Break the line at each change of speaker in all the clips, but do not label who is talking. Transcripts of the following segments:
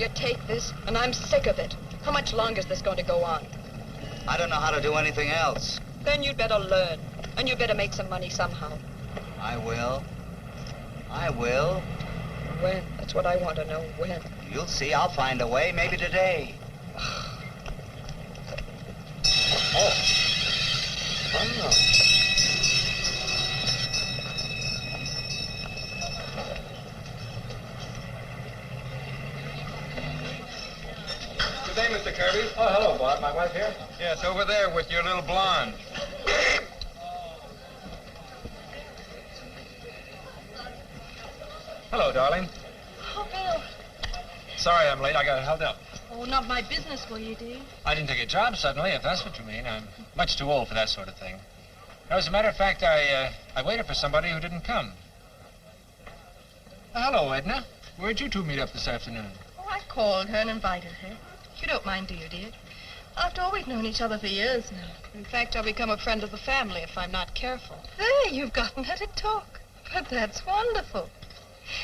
you take this, and I'm sick of it. How much longer is this going to go on?
I don't know how to do anything else.
Then you'd better learn, and you better make some money somehow.
I will. I will.
When? That's what I want to know. When?
You'll see. I'll find a way. Maybe today. Oh.
Good day, Mr. Kirby. Oh, hello, Bob. My wife here?
Yes, over there with your little blonde. Hello, darling.
Oh, Bill.
Sorry I'm late. I got held up.
Oh, not my business, will you, dear?
I didn't take a job suddenly, if that's what you mean. I'm much too old for that sort of thing. Now, as a matter of fact, I waited for somebody who didn't come. Hello, Edna. Where'd you two meet up this afternoon?
Oh, I called her and invited her. You don't mind, do you, dear? After all, we've known each other for years now.
In fact, I'll become a friend of the family if I'm not careful.
Hey, you've gotten her to talk. But that's wonderful.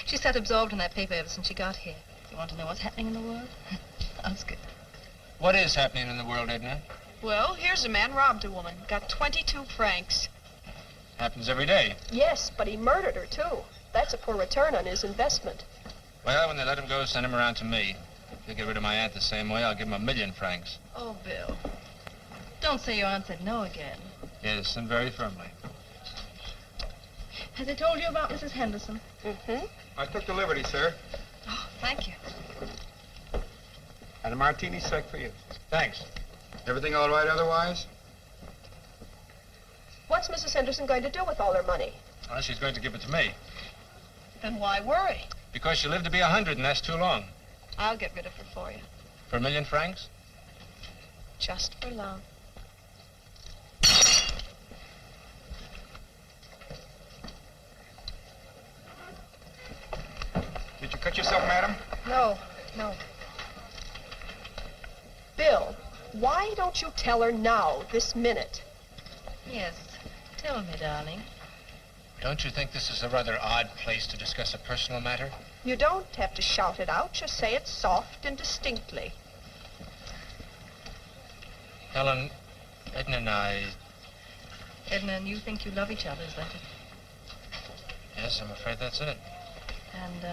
She's sat absorbed in that paper ever since she got here. You want to know what's happening in the world? Sounds good.
What is happening in the world, Edna?
Well, here's a man robbed a woman. Got 22 francs.
Happens every day.
Yes, but he murdered her, too. That's a poor return on his investment.
Well, when they let him go, send him around to me. If they get rid of my aunt the same way, I'll give him 1,000,000 francs.
Oh, Bill. Don't say your aunt said no again.
Yes, and very firmly.
Has he told you about Mrs. Henderson?
Mm-hmm.
I took the liberty, sir.
Oh, thank you.
And a martini sec for you.
Thanks.
Everything all right otherwise?
What's Mrs. Henderson going to do with all her money?
Well, she's going to give it to me.
Then why worry?
Because she lived to be 100, and that's too long.
I'll get rid of her for you.
For 1,000,000 francs?
Just for love.
Did you cut yourself, madam?
No. Bill, why don't you tell her now, this minute?
Yes. Tell me, darling.
Don't you think this is a rather odd place to discuss a personal matter?
You don't have to shout it out. Just say it soft and distinctly.
Helen, Edna and I...
Edna and you think you love each other, is that it?
Yes, I'm afraid that's it.
And,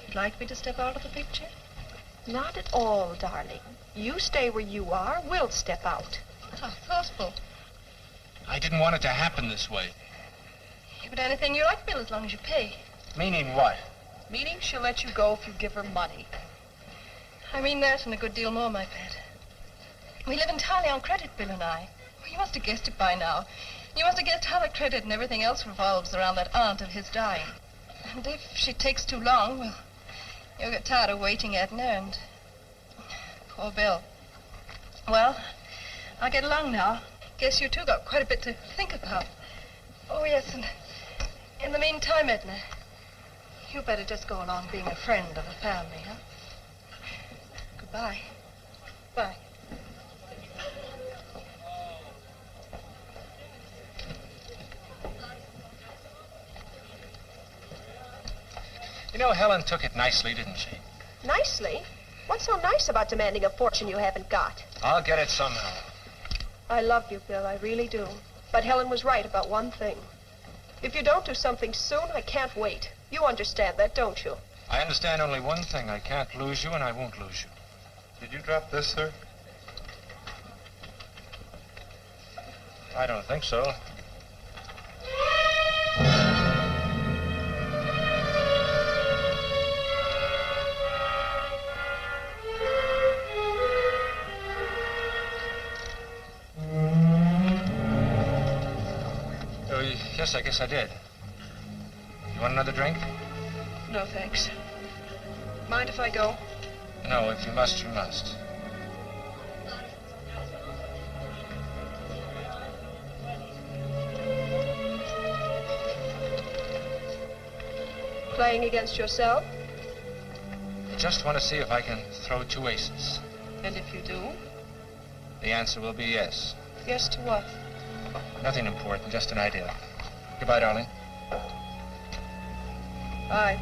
you'd like me to step out of the picture?
Not at all, darling. You stay where you are. We'll step out.
How thoughtful.
I didn't want it to happen this way.
You can do anything you like, Bill, as long as you pay.
Meaning what?
Meaning she'll let you go if you give her money.
I mean that and a good deal more, my pet. We live entirely on credit, Bill and I. Well, you must have guessed it by now. You must have guessed how the credit and everything else revolves around that aunt of his dying. And if she takes too long, well, you'll get tired of waiting, Edna, and... Poor Bill. Well, I'll get along now. Guess you two got quite a bit to think about. Oh, yes, and in the meantime, Edna, you better just go along being a friend of the family, huh? Goodbye. Bye.
You know, Helen took it nicely, didn't she?
Nicely? What's so nice about demanding a fortune you haven't got?
I'll get it somehow.
I love you, Bill. I really do. But Helen was right about one thing. If you don't do something soon, I can't wait. You understand that, don't you?
I understand only one thing. I can't lose you, and I won't lose you.
Did you drop this, sir?
I don't think so. Yes, I guess I did. You want another drink?
No, thanks. Mind if I go?
No, if you must, you must.
Playing against yourself?
I just want to see if I can throw 2 aces.
And if you do?
The answer will be yes.
Yes to what?
Nothing important, just an idea. Goodbye, darling.
Bye.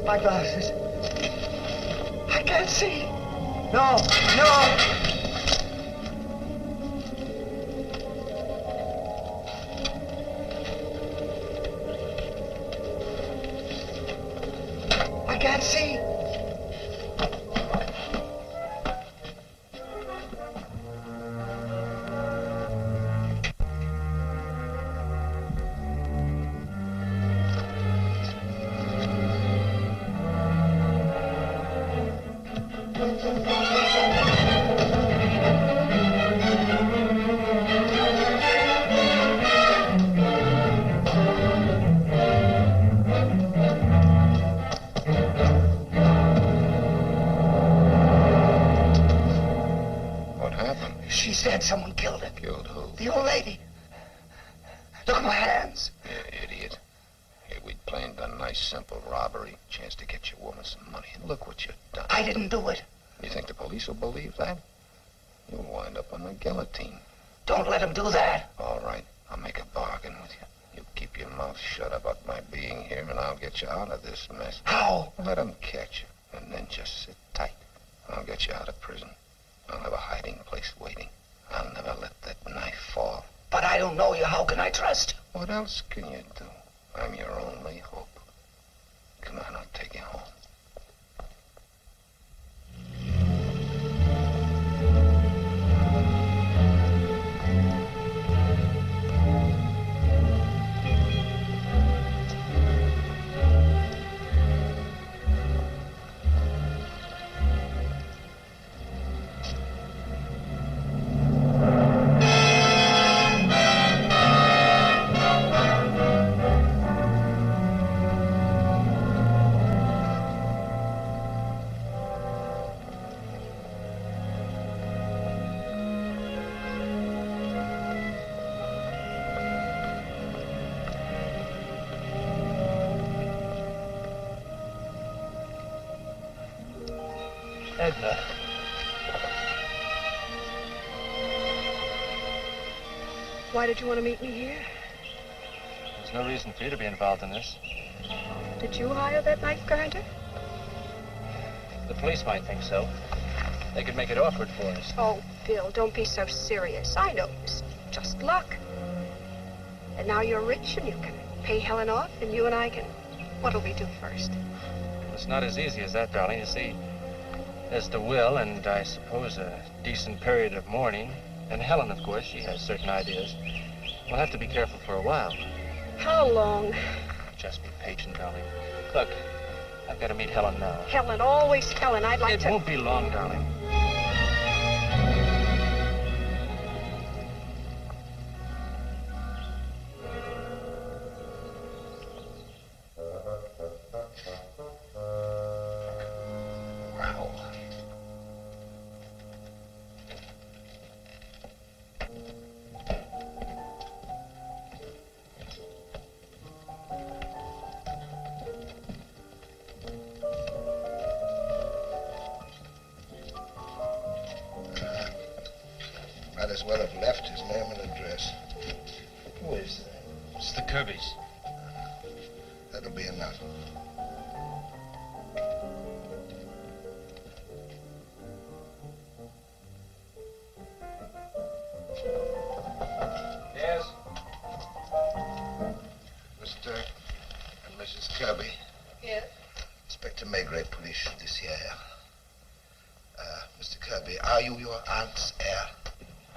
My glasses. I can't see. No, no. I can't see. She said someone killed her.
Killed who?
The old lady. Look at my hands.
You idiot. Here we'd planned a nice, simple robbery. Chance to get your woman some money. And look what you've done.
I didn't do it.
You think the police will believe that? You'll wind up on the guillotine.
Don't let him do that.
All right. I'll make a bargain with you. You keep your mouth shut about my being here, and I'll get you out of this mess.
How?
Let them catch you, and then just sit tight. I'll get you out of prison. I'll have a hiding place waiting. I'll never let that knife fall.
But I don't know you. How can I trust you?
What else can you do? I'm your only hope. Come on, I'll take you home.
Edna.
Why did you want to meet me here?
There's no reason for you to be involved in this.
Did you hire that knife grinder?
The police might think so. They could make it awkward for us.
Oh, Bill, don't be so serious. I know it's just luck. And now you're rich and you can pay Helen off and you and I can... What'll we do first?
It's not as easy as that, darling. You see, there's the will and I suppose a decent period of mourning. And Helen, of course, she has certain ideas. We'll have to be careful for a while.
How long?
Just be patient, darling. Look, I've got to meet Helen now.
Helen, always Helen. I'd like
It
to...
won't be long, darling.
Wow. Might as well have left his name and address. Who is that?
It's the Kirbys.
That'll be enough.
Yes?
Mr. and Mrs. Kirby.
Yes?
Inspector Maigret, Police Judiciaire. Mr. Kirby, are you your aunt's heir?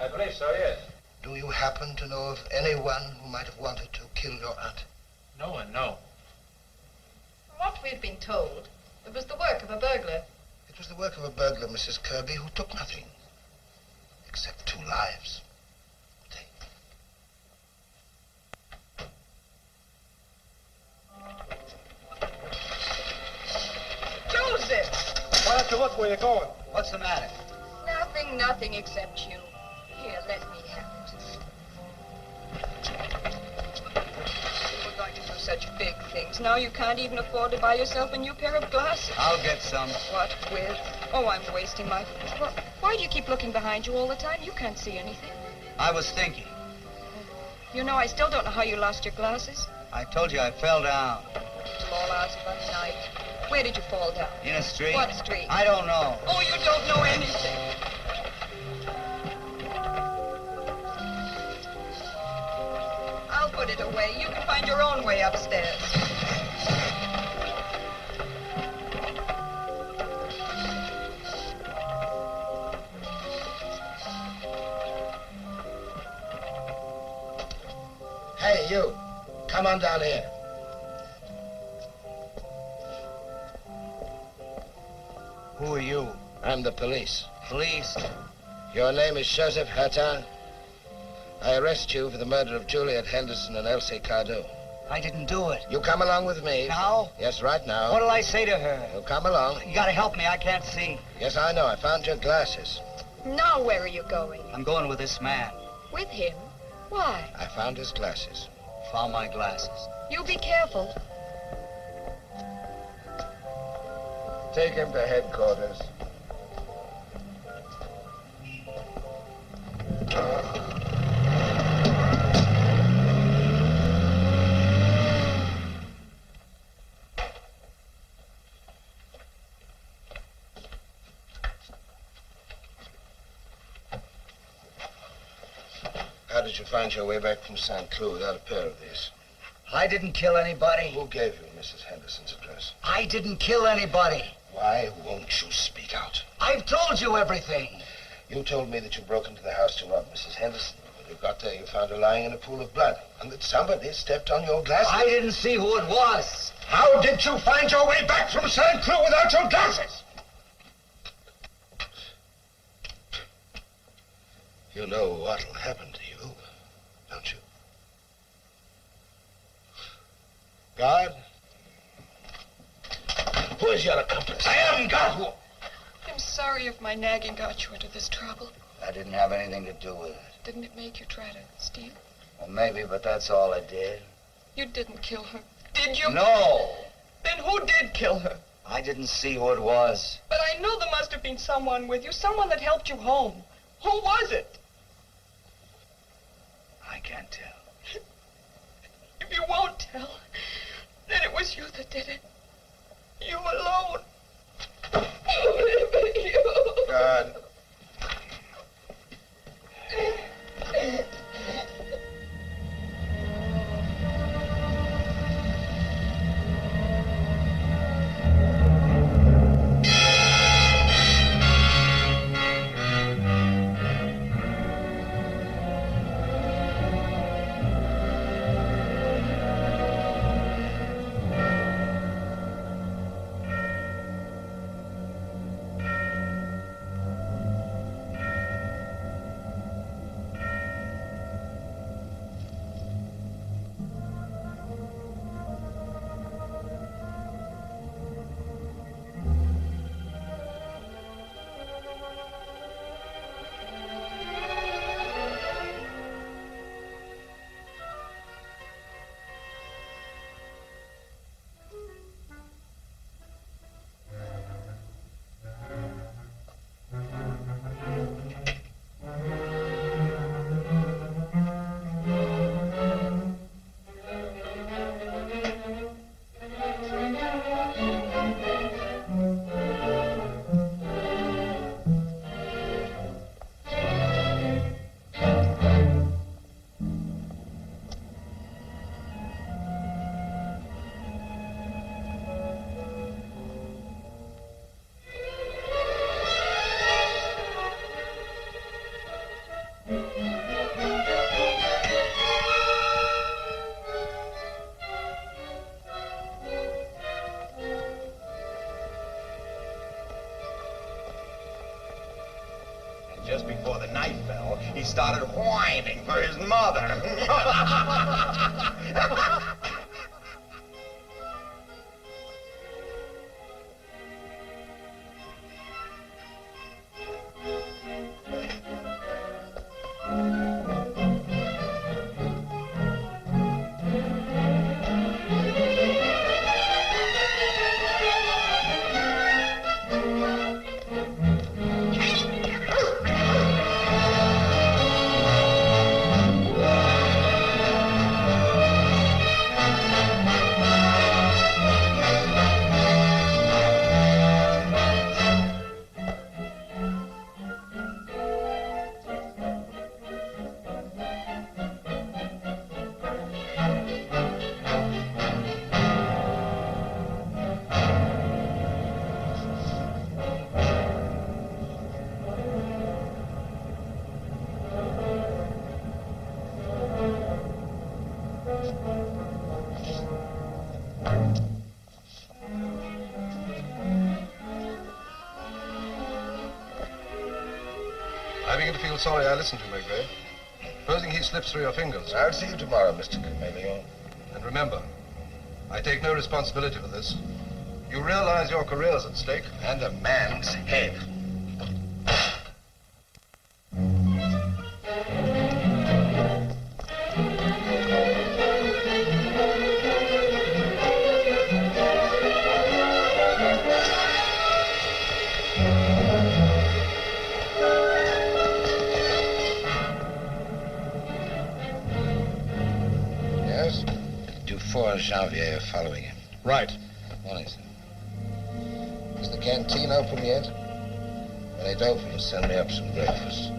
I believe so, yes.
Do you happen to know of anyone who might have wanted to kill your aunt?
No one, no.
From what we'd been told, it was the work of a burglar.
It was the work of a burglar, Mrs. Kirby, who took nothing. Except 2 lives. Take.
Joseph!
Why don't you look where you're going?
What's the matter?
Nothing except you. Here, let me have it. You were going to do such big things. Now you can't even afford to buy yourself a new pair of glasses.
I'll get some.
What with? Oh, I'm wasting my... Well, why do you keep looking behind you all the time? You can't see anything.
I was thinking.
You know, I still don't know how you lost your glasses.
I told you I fell down.
Till all hours of the night. Where did you fall down?
In a street.
What street?
I don't know.
Oh, you don't know anything. I'll put it away. You can find your own way upstairs.
Hey, you. Come on down here.
Who are you?
I'm the police.
Police?
Your name is Joseph Hertin. I arrest you for the murder of Juliet Henderson and Elsie Cardew.
I didn't do it.
You come along with me.
Now?
Yes, right now.
What'll I say to her?
You come along.
You gotta help me. I can't see.
Yes, I know. I found your glasses.
Now where are you going?
I'm going with this man.
With him? Why?
I found his glasses.
Found my glasses.
You be careful.
Take him to headquarters. How did you find your way back from St. Cloud without a pair of these?
I didn't kill anybody.
Who gave you Mrs. Henderson's address?
I didn't kill anybody.
Why won't you speak out?
I've told you everything.
You told me that you broke into the house to rob Mrs. Henderson. When you got there, you found her lying in a pool of blood, and that somebody stepped on your glasses.
I didn't see who it was.
How did you find your way back from St. Cloud without your glasses? You know what'll happen to you, don't you? God? Who is your accomplice? I am God. Who?
I'm sorry if my nagging got you into this trouble.
I didn't have anything to do with it.
Didn't it make you try to steal?
Well, maybe, but that's all I did.
You didn't kill her, did you?
No.
Then who did kill her?
I didn't see who it was.
But I know there must have been someone with you, someone that helped you home. Who was it?
I can't tell.
If you won't tell, then it was you that did it. You alone. Only you.
God.
Just before the night fell, he started whining for his mother.
I begin to feel sorry I listened to him, Maigret. Supposing he slips through your fingers.
I'll see you tomorrow, Mr. Chameleon.
And remember, I take no responsibility for this. You realize your career's at stake?
And a man's head. Yes? Dufour and Janvier are following him.
Right.
What is it? Is the canteen open yet? When it opens, send me up some breakfast.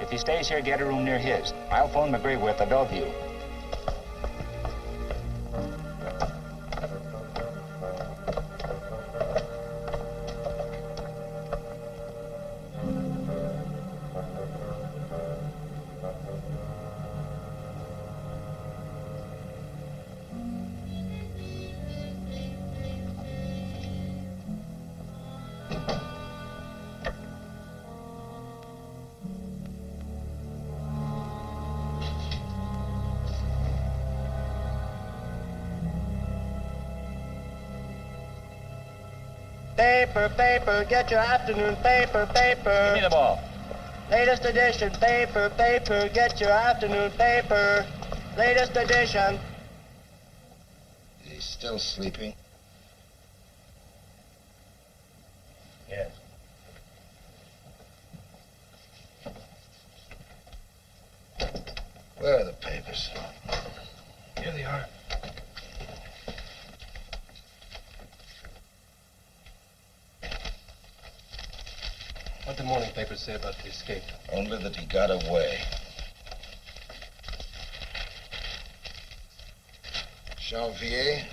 If he stays here, get a room near his. I'll phone McGree with the Bellevue.
Paper, paper, get your afternoon paper, paper.
Give me the ball.
Latest edition, paper, paper, get your afternoon paper. Latest edition.
Is he still sleeping?
Yes.
Where are the papers?
Here they are. What did the morning papers say about the escape?
Only that he got away. Janvier,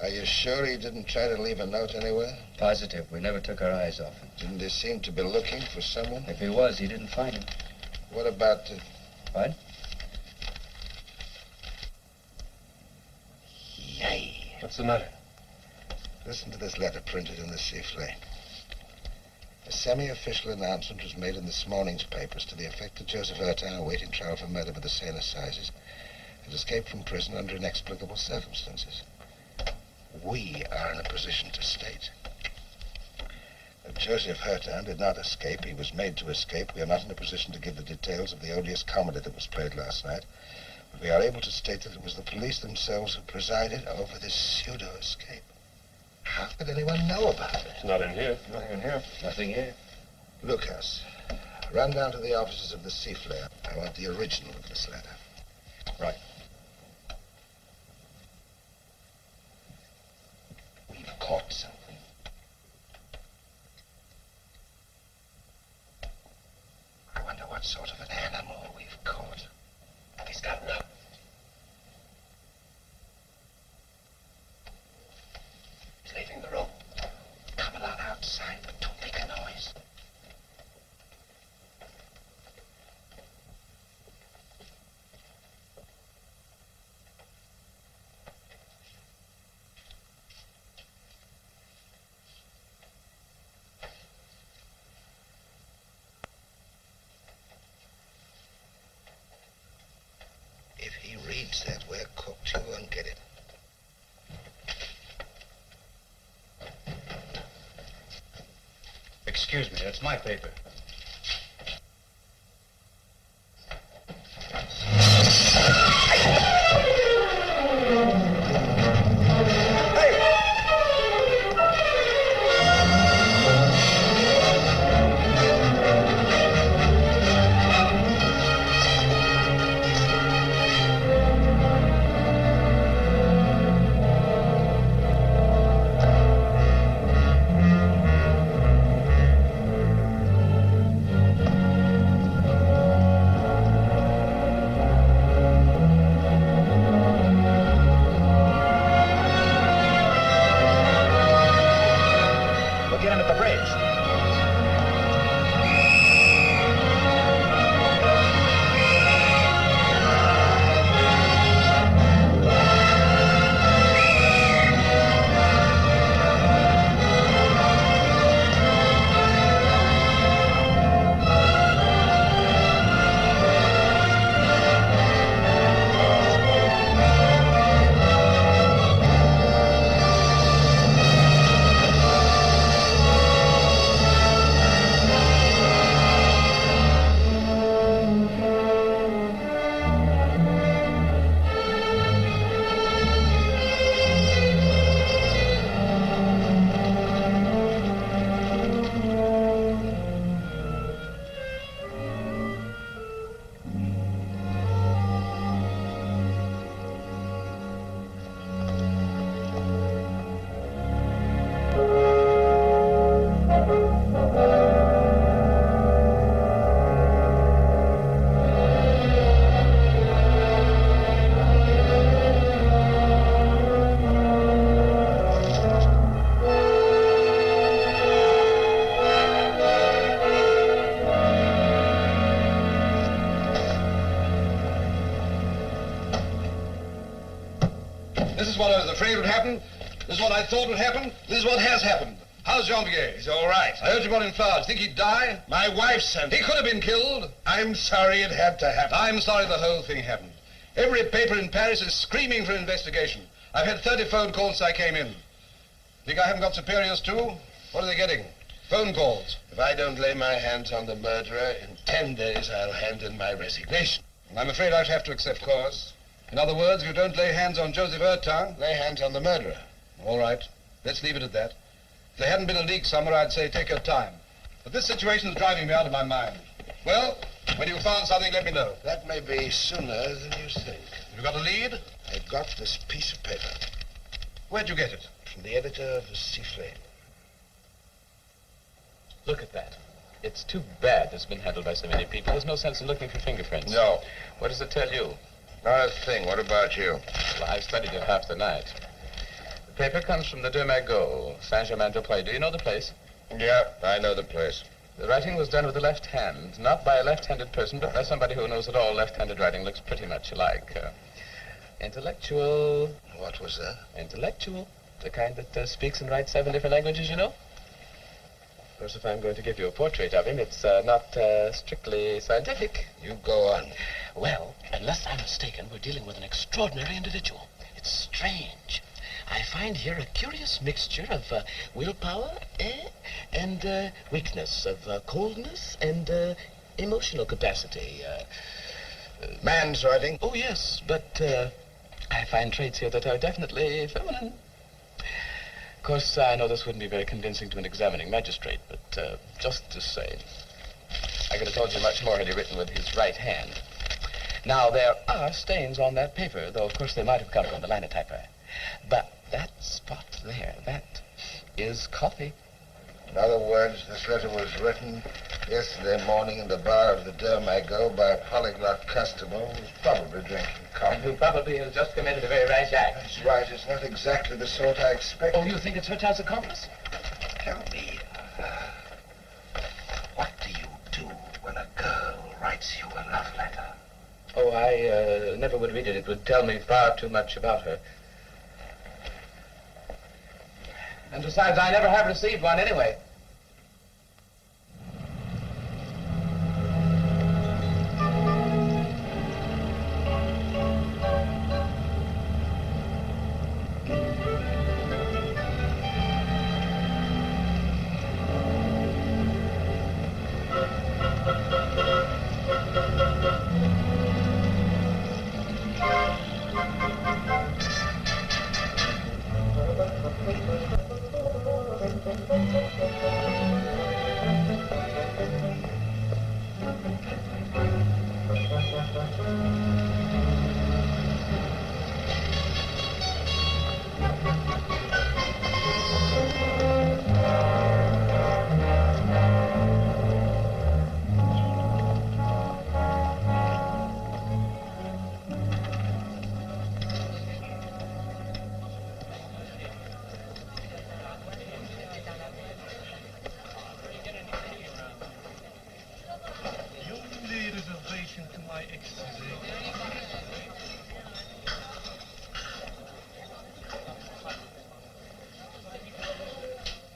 Are you sure he didn't try to leave a note anywhere?
Positive. We never took our eyes off him.
Didn't he seem to be looking for someone?
If he was, he didn't find him.
What about...
What?
Yay.
What's the matter?
Listen to this letter printed in the Siffle. A semi-official announcement was made in this morning's papers to the effect that Joseph Ertan, awaiting trial for murder by the Seine Assizes, had escaped from prison under inexplicable circumstances. We are in a position to state that Joseph Ertan did not escape. He was made to escape. We are not in a position to give the details of the odious comedy that was played last night, but we are able to state that it was the police themselves who presided over this pseudo-escape. How could anyone know about it?
It's not in here.
Nothing in here. Nothing here.
Lucas, run down to the offices of the Siffle. I want the original of this letter.
Right.
We've caught something. I wonder what sort of an animal we've caught. He's gotten up. He's leaving the room. Come along outside, but don't make a noise. If he reads that, we're cooked. You won't get it.
Excuse me, that's my paper.
This is what I was afraid would happen. This is what I thought would happen. This is what has happened. How's Jean-Pierre?
He's all right.
I heard you brought him flowers. Think he'd die?
My wife sent
He
him.
could have been killed.
I'm sorry it had to happen.
I'm sorry the whole thing happened. Every paper in Paris is screaming for an investigation. I've had 30 phone calls since I came in. Think I haven't got superiors too? What are they getting? Phone calls.
If I don't lay my hands on the murderer, in 10 days I'll hand in my resignation.
I'm afraid I shall have to accept.
Of course.
In other words, if you don't lay hands on Joseph Ertan...
Lay hands on the murderer.
All right. Let's leave it at that. If there hadn't been a leak somewhere, I'd say take your time. But this situation is driving me out of my mind. Well, when you've found something, let me know.
That may be sooner than you think.
You got a lead?
I've got this piece of paper
Where'd you get it?
from the editor of the Siffle.
Look at that. It's too bad it's been handled by so many people. There's no sense in looking for fingerprints.
No.
What does it tell you?
Not a thing. What about you?
Well, I've studied it half the night. Paper comes from the Deux Magots, Saint-Germain-des-Prés. Do you know the place?
Yeah, I know the place.
The writing was done with the left hand, not by a left-handed person, but by somebody who knows that all left-handed writing looks pretty much alike. Intellectual.
What was that?
Intellectual. The kind that speaks and writes 7 different languages, you know? Of course, if I'm going to give you a portrait of him, it's not strictly scientific.
You go on.
Well, unless I'm mistaken, we're dealing with an extraordinary individual. It's strange. I find here a curious mixture of willpower and weakness, of coldness and emotional capacity.
Man's writing?
Oh, yes, but I find traits here that are definitely feminine. Of course, I know this wouldn't be very convincing to an examining magistrate, but just to say,
I could have told you much more had he written with his right hand. Now, there are stains on that paper, though, of course, they might have come from the linotyper. But that spot there, that is coffee.
In other words, this letter was written yesterday morning in the bar of the Deux Magots by a polyglot customer who was probably drinking coffee.
And who probably has just committed a very rash act.
That's right. It's not exactly the sort I expected.
Oh, you think it's her child's accomplice?
Tell me, what do you do when a girl writes you a love letter?
Oh, I never would read it. It would tell me far too much about her. And besides, I never have received one anyway.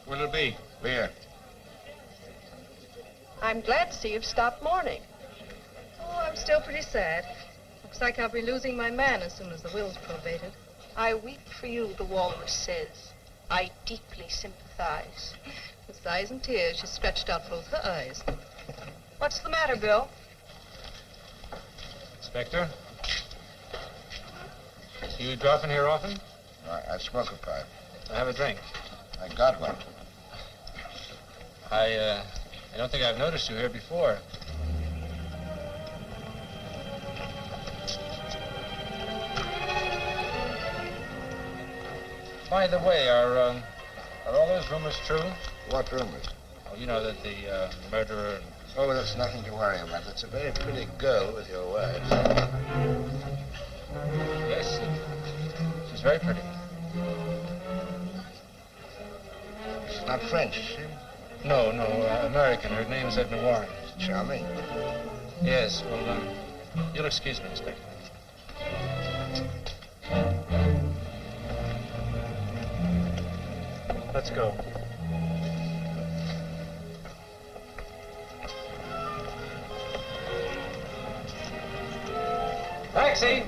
What'll it be?
Where?
I'm glad to see you've stopped mourning.
Oh, I'm still pretty sad. Looks like I'll be losing my man as soon as the will's probated.
I weep for you, the walrus says. I deeply sympathize.
With sighs and tears, she stretched out both her eyes.
What's the matter, Bill?
Inspector? You drop in here often?
I smoke a pipe.
I have a drink.
I got one.
I don't think I've noticed you here before. By the way, are all those rumors true?
What rumors?
Oh, you know that the murderer...
Oh, that's nothing to worry about. It's a very pretty girl with your words.
Yes, she's very pretty.
She's not French, is she?
No, American. Her name's Edna Warren.
Charming.
Yes, well, you'll excuse me, Inspector.
Let's go.
Taxi!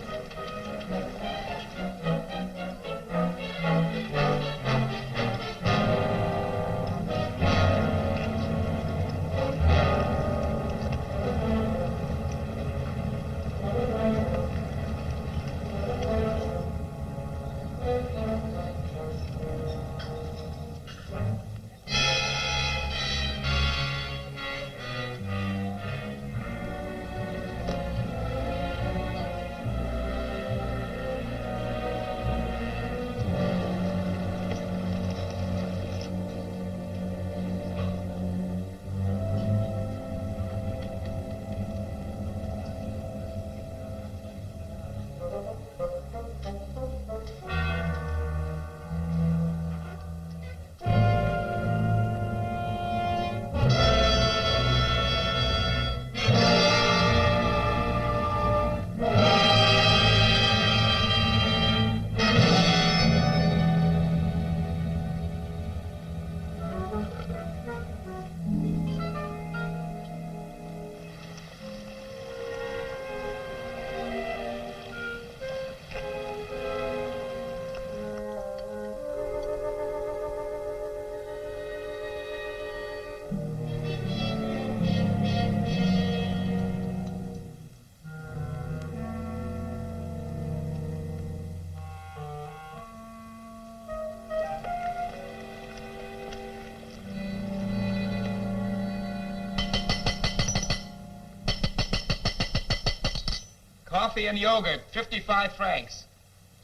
Coffee and yogurt, 55 francs.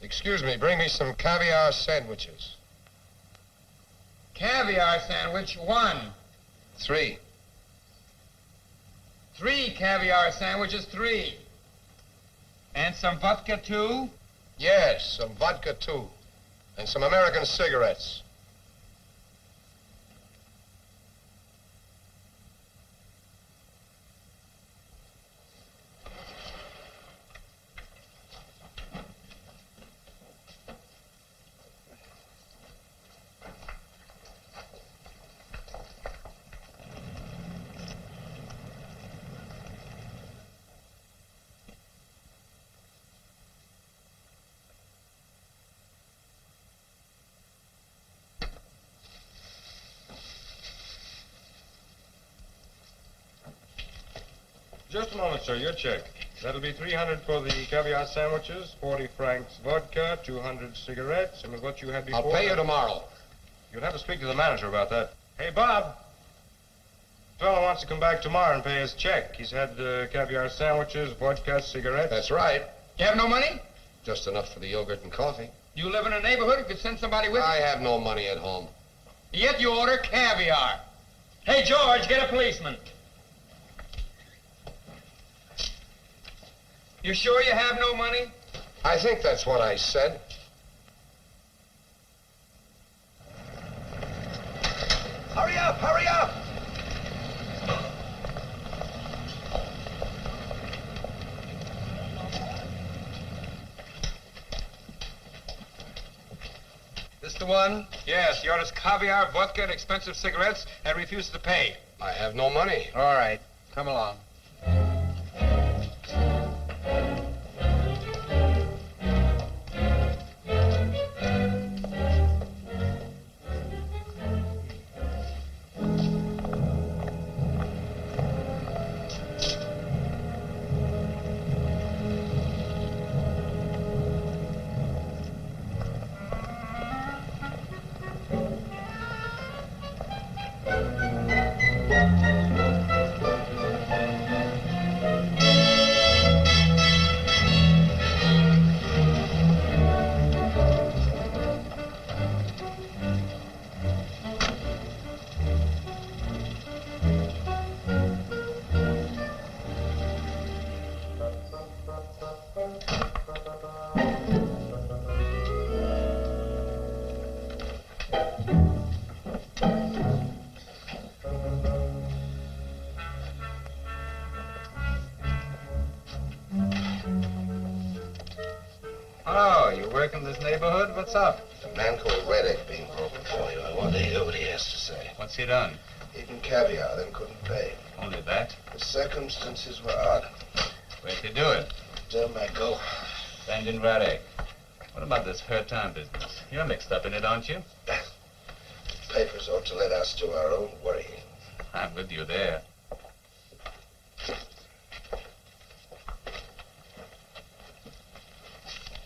Excuse me, bring me some caviar sandwiches.
Caviar sandwich, 1.
3.
3 caviar sandwiches, 3. And some vodka, 2?
Yes, some vodka, too. And some American cigarettes.
Just a moment, sir. Your check. That'll be 300 for the caviar sandwiches, 40 francs vodka, 200 cigarettes, and with what you had before...
I'll pay you tomorrow.
You'll have to speak to the manager about that. Hey, Bob. Fellow wants to come back tomorrow and pay his check. He's had caviar sandwiches, vodka, cigarettes.
That's right.
You have no money?
Just enough for the yogurt and coffee.
You live in a neighborhood who could send somebody with you?
I have no money at home.
Yet you order caviar. Hey, George, get a policeman. You sure you have no money?
I think that's what I said.
Hurry up, hurry up!
This the one? Yes, he orders caviar, vodka, and expensive cigarettes and refuses to pay.
I have no money.
All right, come along. Oh, you work in this neighborhood? What's up?
A man called Reddick being broken for you. I want to hear what he has to say.
What's he done?
Eaten caviar, then couldn't pay.
Only that?
The circumstances were odd.
Where'd he do it?
Del Mago.
Bandin Radek. What about this hurt time business? You're mixed up in it, aren't you?
Papers ought to let us do our own worrying.
I'm with you there.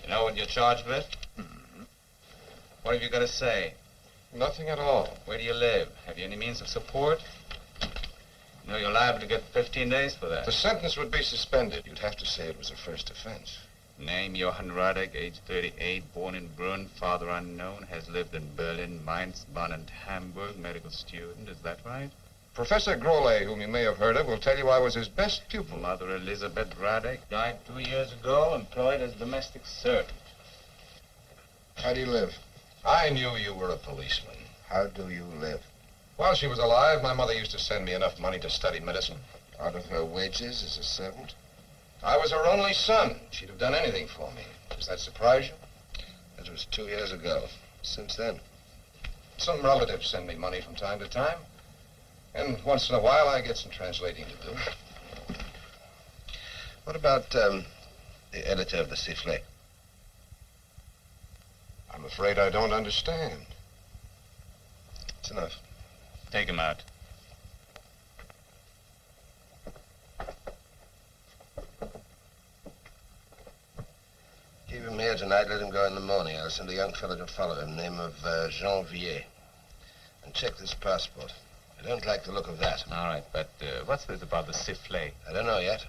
You know what you're charged with? Mm-hmm. What have you got to say?
Nothing at all.
Where do you live? Have you any means of support? You know you're liable to get 15 days for that.
The sentence would be suspended. You'd have to say it was a first offense.
Name Johann Radek, age 38, born in Brunn, father unknown, has lived in Berlin, Mainz, Bonn, and Hamburg, medical student, is that right?
Professor Grole, whom you may have heard of, will tell you I was his best pupil.
Mother Elizabeth Radek died 2 years ago, employed as domestic servant.
How do you live?
I knew you were a policeman.
How do you live?
While she was alive, my mother used to send me enough money to study medicine.
Out of her wages as a servant?
I was her only son. She'd have done anything for me. Does that surprise you?
That was 2 years ago. Since then?
Some relatives send me money from time to time. And once in a while, I get some translating to do.
What about the editor of the Sifflet?
I'm afraid I don't understand.
It's enough.
Take him out.
Keep him here tonight, let him go in the morning. I'll send a young fellow to follow him, name of Janvier. And check this passport. I don't like the look of that.
All right, but what's this about the Sifflet?
I don't know yet.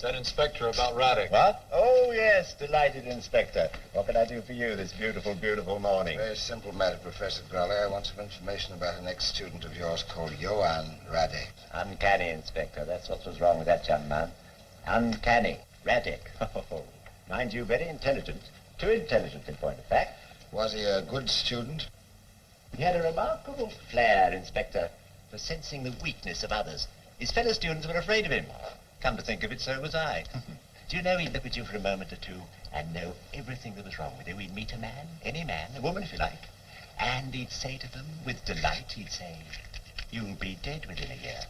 That inspector about Raddick.
What? Oh, yes, delighted, Inspector. What can I do for you this beautiful, beautiful morning?
Very simple matter, Professor Growler. I want some information about an ex-student of yours called Johann Raddick.
Uncanny, Inspector. That's what was wrong with that young man. Uncanny. Raddick. Oh, mind you, very intelligent. Too intelligent, in point of fact.
Was he a good student?
He had a remarkable flair, Inspector, for sensing the weakness of others. His fellow students were afraid of him. Come to think of it, so was I. Do you know, he'd look at you for a moment or two and know everything that was wrong with you. He'd meet a man, any man, a woman if you like, and he'd say to them with delight, he'd say, "You'll be dead within a year."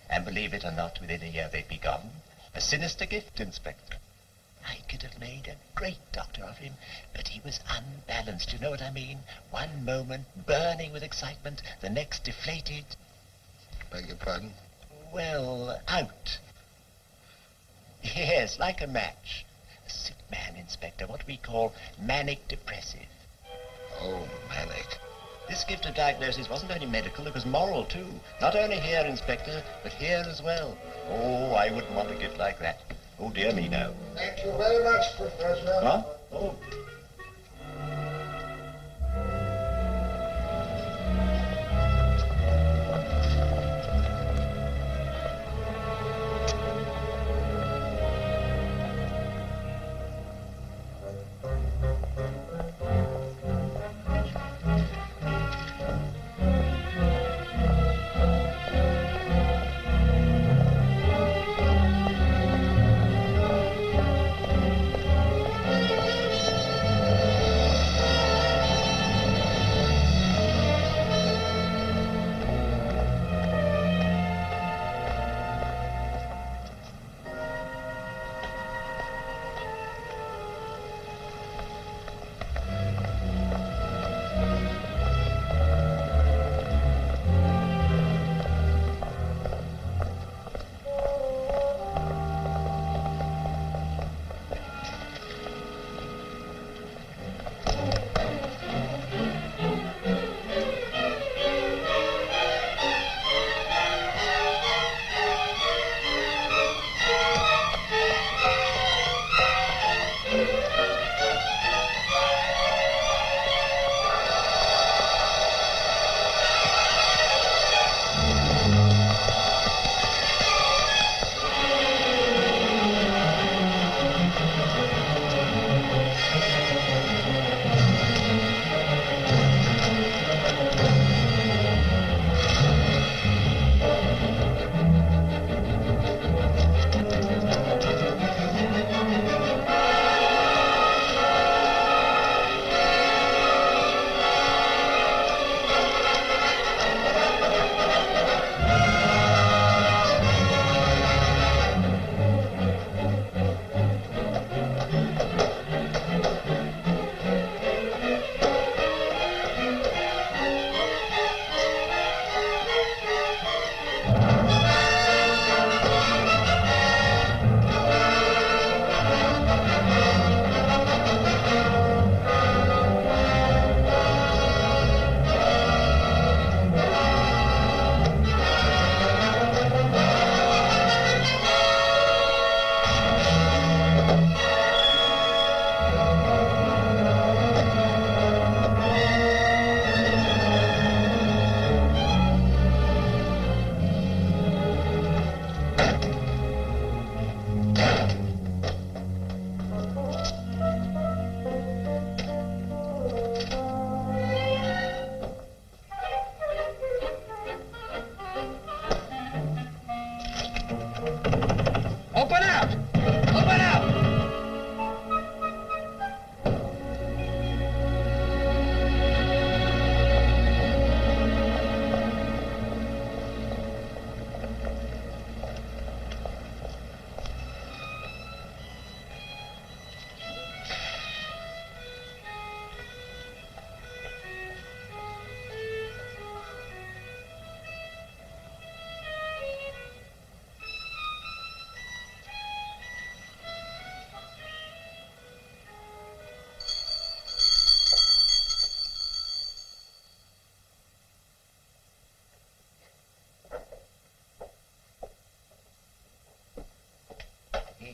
And believe it or not, within a year they'd be gone. A sinister gift, Inspector. I could have made a great doctor of him, but he was unbalanced, you know what I mean? One moment burning with excitement, the next deflated.
Beg your pardon?
Well, out. Yes, like a match. A sick man, Inspector, what we call manic depressive.
Oh, manic.
This gift of diagnosis wasn't only medical, it was moral too. Not only here, Inspector, but here as well. Oh, I wouldn't want a gift like that. Oh, dear me, no.
Thank you very much, Professor.
Huh? Oh.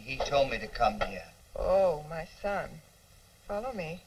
He told me to come here.
Oh, my son. Follow me.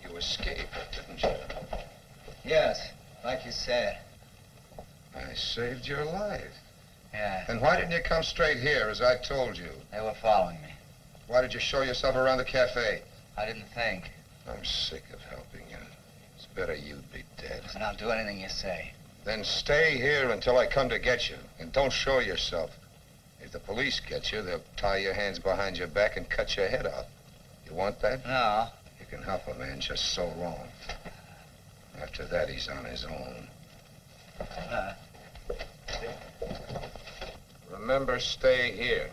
You escaped, didn't you?
Yes, like you said.
I saved your life.
Yeah.
Then why didn't you come straight here, as I told you?
They were following me.
Why did you show yourself around the cafe?
I didn't think.
I'm sick of helping you. It's better you'd be dead.
And I'll do anything you say.
Then stay here until I come to get you. And don't show yourself. If the police get you, they'll tie your hands behind your back and cut your head off. You want that?
No.
You can help a man just so long. After that, he's on his own. Remember, stay here.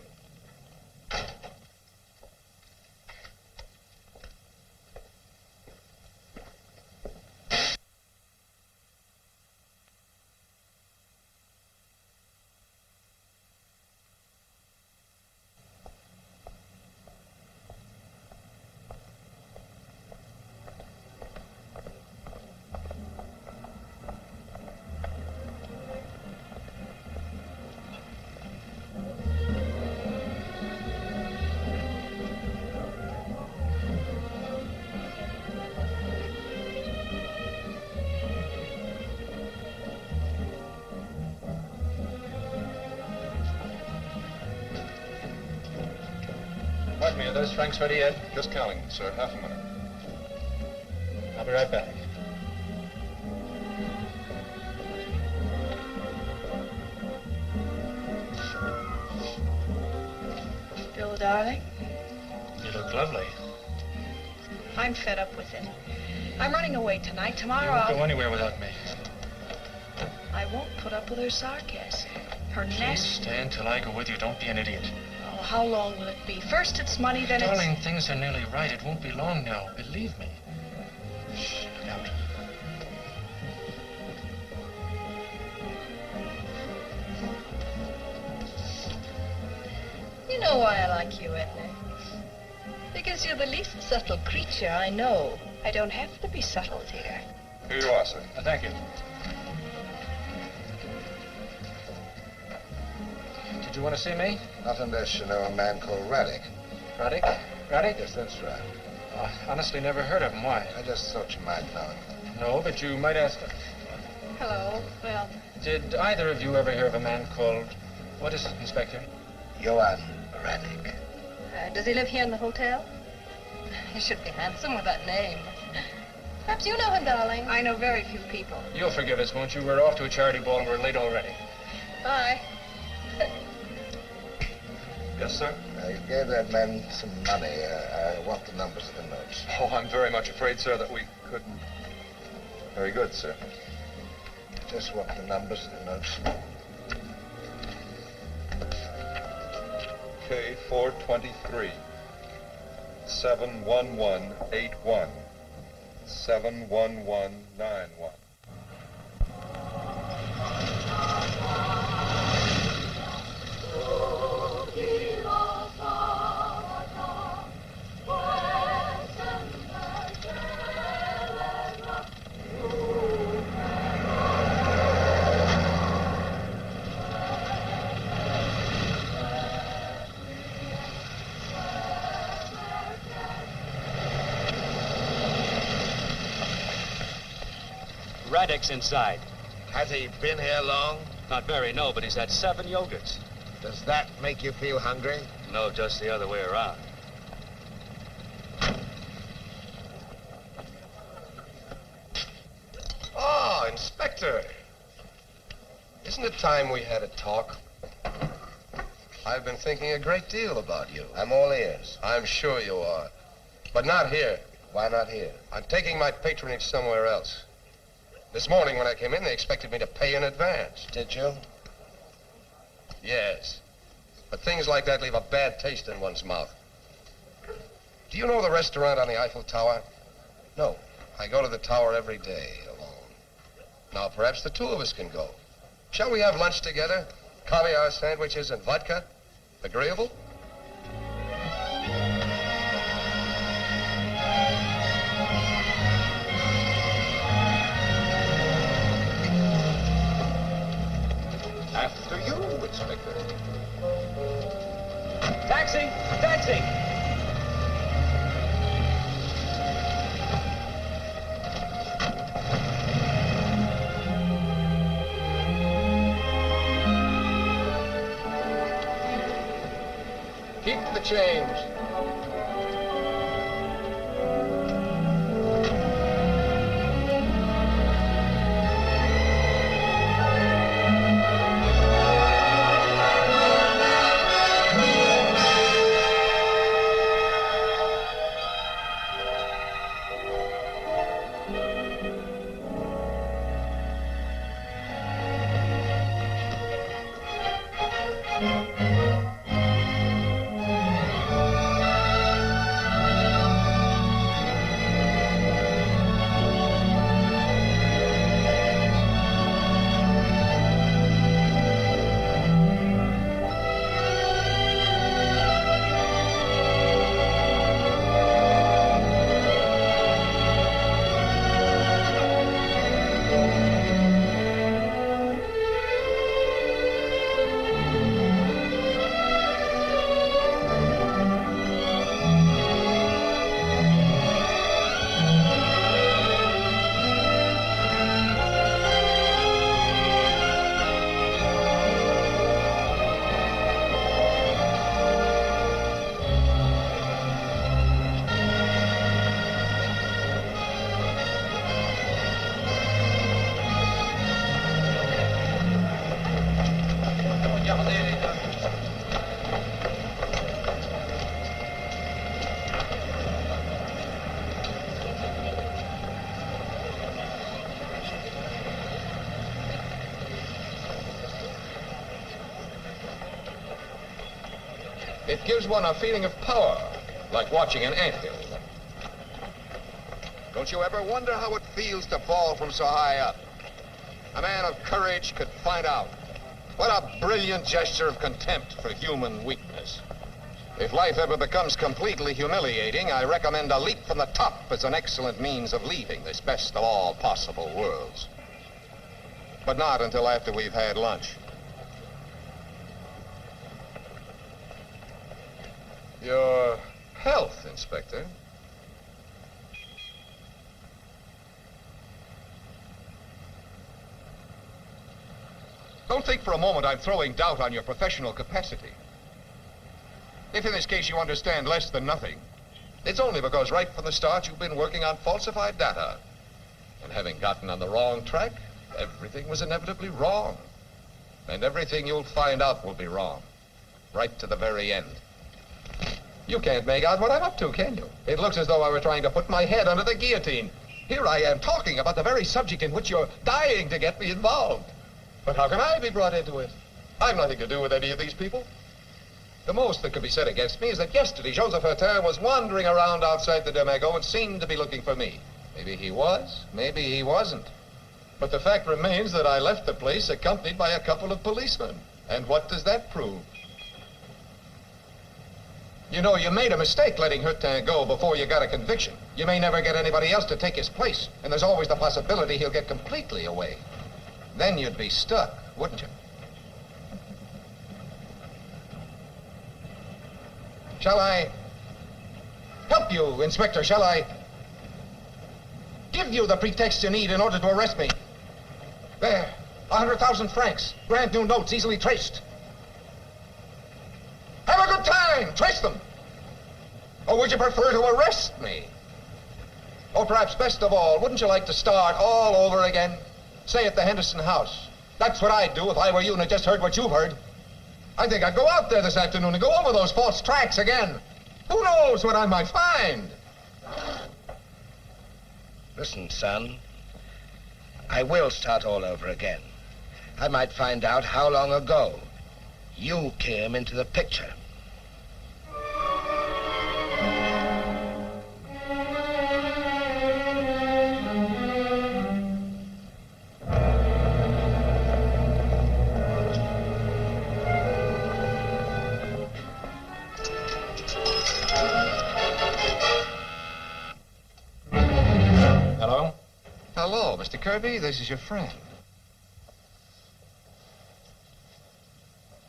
Pardon me, are those francs ready yet?
Just counting, sir. Half a minute.
I'll be right back.
Bill, darling,
You look lovely.
I'm fed up with it. I'm running away tonight.
You
Tomorrow
won't go
I'll...
anywhere without me.
I won't put up with her sarcasm. Her
Please
nasty...
stay until I go with you. Don't be an idiot.
Oh, how long will it be? First it's money, then it's...
Darling, things are nearly right. It won't be long now. Believe me. Shh, look out.
You know why I like you, Edna? Because you're the least subtle creature I know.
I don't have to be subtle, dear.
Here you are, sir.
Thank you. Did you want to see me?
Not unless you know a man called Raddick.
Raddick? Raddick?
Yes, that's right.
I honestly never heard of him. Why?
I just thought you might know him.
No, but you might ask him.
Hello. Well,
Did either of you ever hear of a man called... What is it, Inspector?
Johann Raddick.
Does he live here in the hotel? He should be handsome with that name. Perhaps you know him, darling.
I know very few people.
You'll forgive us, won't you? We're off to a charity ball and we're late already.
Bye.
Yes, sir?
You gave that man some money. I want the numbers of the notes.
Oh, I'm very much afraid, sir, that we couldn't. Very good, sir.
Just want the numbers of the notes.
K423 71181 71191.
Raddick's inside.
Has he been here long?
Not very, no, but he's had 7 yogurts.
Does that make you feel hungry?
No, just the other way around.
Ah, Inspector. Isn't it time we had a talk? I've been thinking a great deal about you.
I'm all ears.
I'm sure you are. But not here.
Why not here?
I'm taking my patronage somewhere else. This morning when I came in, they expected me to pay in advance.
Did you?
Yes. But things like that leave a bad taste in one's mouth. Do you know the restaurant on the Eiffel Tower? No. I go to the tower every day alone. Now, perhaps the two of us can go. Shall we have lunch together? Caviar sandwiches and vodka? Agreeable?
After you, Inspector.
Taxi! Taxi!
Keep the change.
It gives one a feeling of power, like watching an anthill. Don't you ever wonder how it feels to fall from so high up? A man of courage could find out. What a brilliant gesture of contempt for human weakness. If life ever becomes completely humiliating, I recommend a leap from the top as an excellent means of leaving this best of all possible worlds. But not until after we've had lunch.
Your health, Inspector.
Don't think for a moment I'm throwing doubt on your professional capacity. If in this case you understand less than nothing, it's only because right from the start you've been working on falsified data. And having gotten on the wrong track, everything was inevitably wrong. And everything you'll find out will be wrong. Right to the very end. You can't make out what I'm up to, can you? It looks as though I were trying to put my head under the guillotine. Here I am talking about the very subject in which you're dying to get me involved. But how can I be brought into it? I've nothing to do with any of these people. The most that could be said against me is that yesterday Joseph Hertin was wandering around outside the Domingo and seemed to be looking for me. Maybe he was, maybe he wasn't. But the fact remains that I left the place accompanied by a couple of policemen. And what does that prove? You know, you made a mistake letting Hertin go before you got a conviction. You may never get anybody else to take his place, and there's always the possibility he'll get completely away. Then you'd be stuck, wouldn't you? Shall I help you, Inspector? Shall I give you the pretext you need in order to arrest me? There, 100,000 francs, brand new notes, easily traced. Have a good time! Trace them! Or would you prefer to arrest me? Or perhaps best of all, wouldn't you like to start all over again? Say at the Henderson house. That's what I'd do if I were you and had just heard what you've heard. I think I'd go out there this afternoon and go over those false tracks again. Who knows what I might find?
Listen, son. I will start all over again. I might find out how long ago you came into the picture.
Hello?
Hello, Mr. Kirby. This is your friend.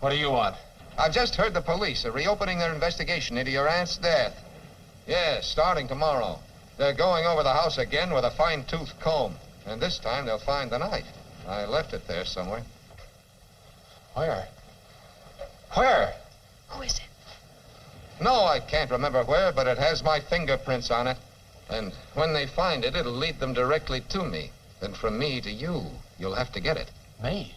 What do you want?
I've just heard the police are reopening their investigation into your aunt's death. Yes, starting tomorrow. They're going over the house again with a fine-tooth comb. And this time they'll find the knife. I left it there somewhere.
Where? Where?
Who is it?
No, I can't remember where, but it has my fingerprints on it. And when they find it, it'll lead them directly to me. Then from me to you, you'll have to get it.
Me?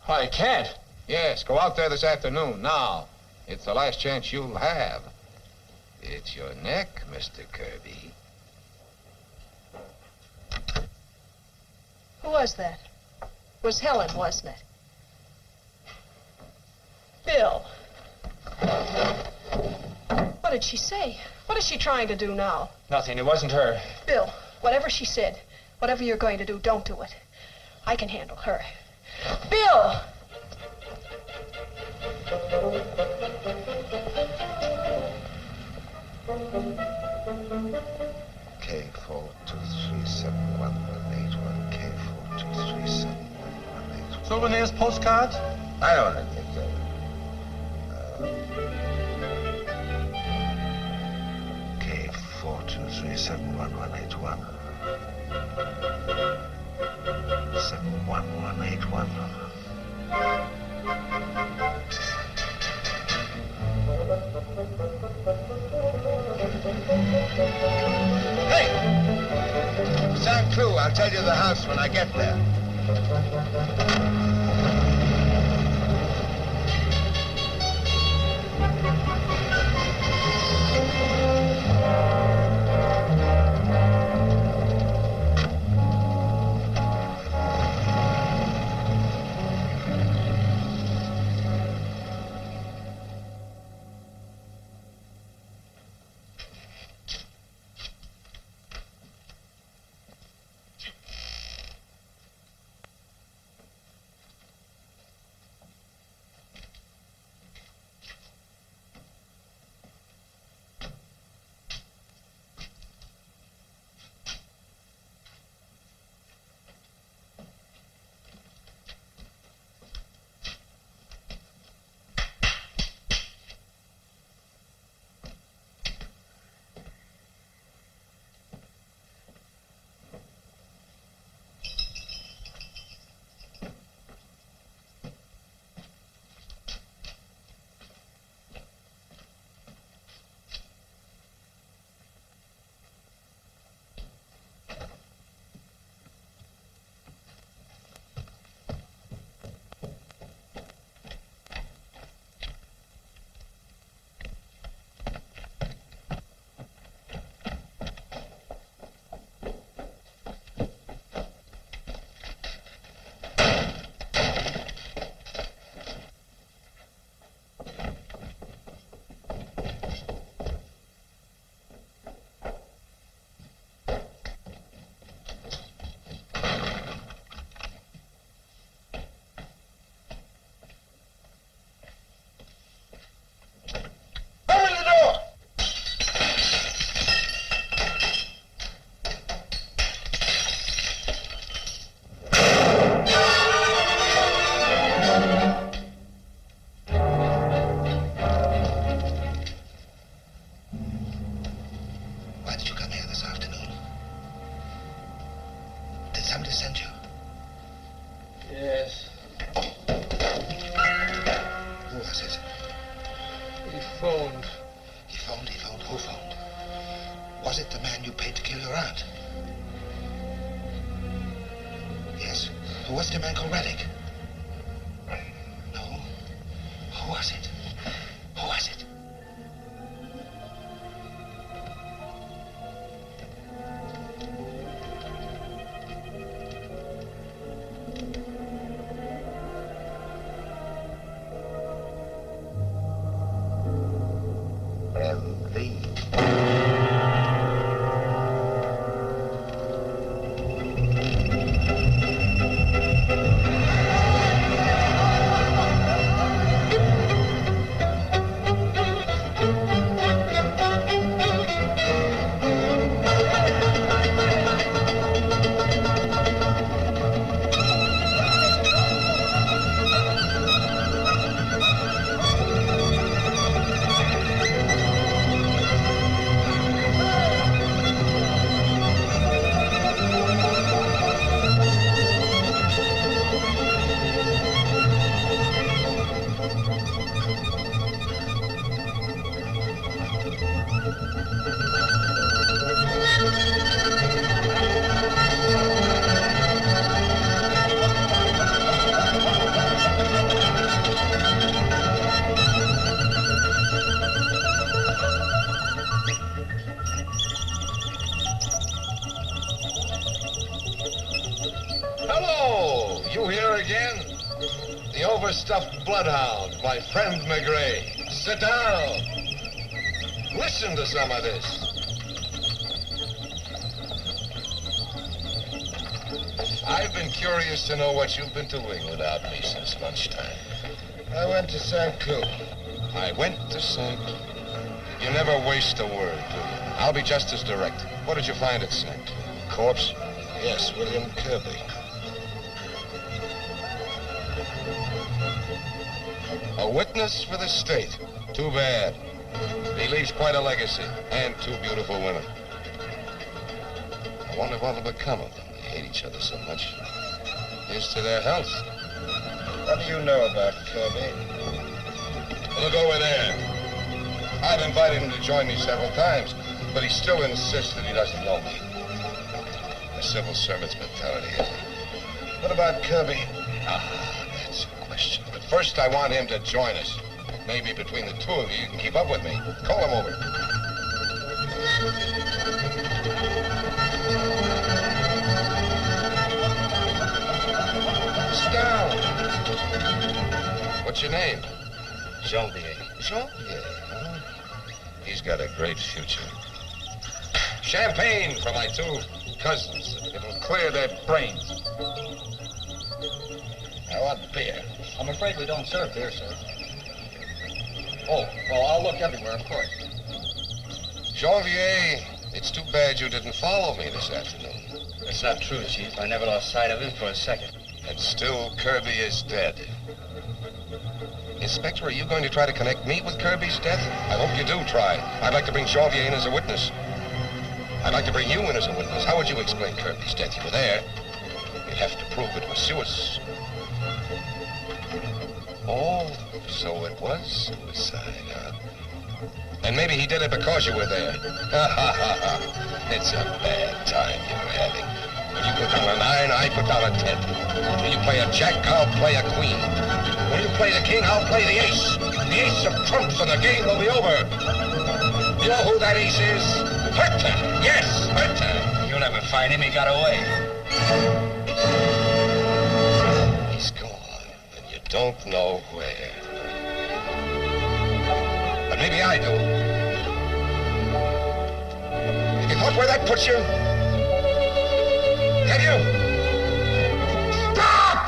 I can't.
Yes, go out there this afternoon, now. It's the last chance you'll have. It's your neck, Mr. Kirby.
Who was that? It was Helen, wasn't it? Bill. What did she say? What is she trying to do now?
Nothing. It wasn't her.
Bill, whatever she said, whatever you're going to do, don't do it. I can handle her. Bill!
K4237181, K4237181.
Souvenirs, postcards?
I don't know. K4237181. 71181. Hey! Sound clue. I'll tell you the house when I get there.
Hello! You here again? The overstuffed bloodhound, my friend McGray. Sit down. Listen to some of this. I've been curious to know what you've been doing without me since lunchtime.
I went to St. Cloud.
I went to St. Cloud. You never waste a word, do you? I'll be just as direct. What did you find at St. Cloud? Corpse?
Yes, William Kirby.
A witness for the state. Too bad. He leaves quite a legacy, and two beautiful women. I wonder what will become of them. They hate each other so much. Here's to their health.
What do you know about Kirby?
Look over there. I've invited him to join me several times, but he still insists that he doesn't know me. A civil servant's mentality, isn't it?
What about Kirby?
Ah, that's a question. But first I want him to join us. Maybe between the two of you can keep up with me. Call him over. Sit down. What's your name?
Janvier.
Janvier, huh? He's got a great future. Champagne for my two cousins. It'll clear their brains.
I want beer.
I'm afraid we don't serve beer, sir. Oh, well, I'll look everywhere, of course.
Janvier, it's too bad you didn't follow me this afternoon.
That's not true, Chief. I never lost sight of him for a second.
And still Kirby is dead. Inspector, are you going to try to connect me with Kirby's death? I hope you do try. I'd like to bring Janvier in as a witness. I'd like to bring you in as a witness. How would you explain Kirby's death? You were there. You'd have to prove it was suicide. Oh, so it was suicide, huh? And maybe he did it because you were there. Ha ha ha ha. It's a bad time you're having. When you put down a 9, I put down a 10. When you play a jack, I'll play a queen. When you play the king, I'll play the ace. The ace of trumps and the game will be over. You know who that ace is? Hurta! Yes, Hurta!
You'll never find him. He got away.
He's gone, and you don't know where. But maybe I do. Have you thought where that puts you? Have you? Stop!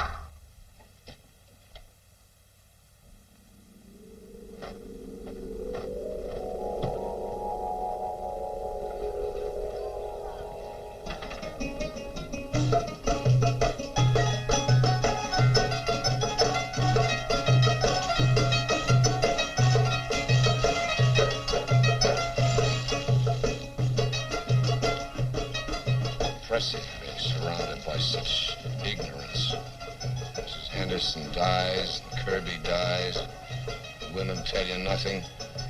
Impressive being surrounded by such ignorance. Mrs. Henderson dies, and Kirby dies. The women tell you nothing.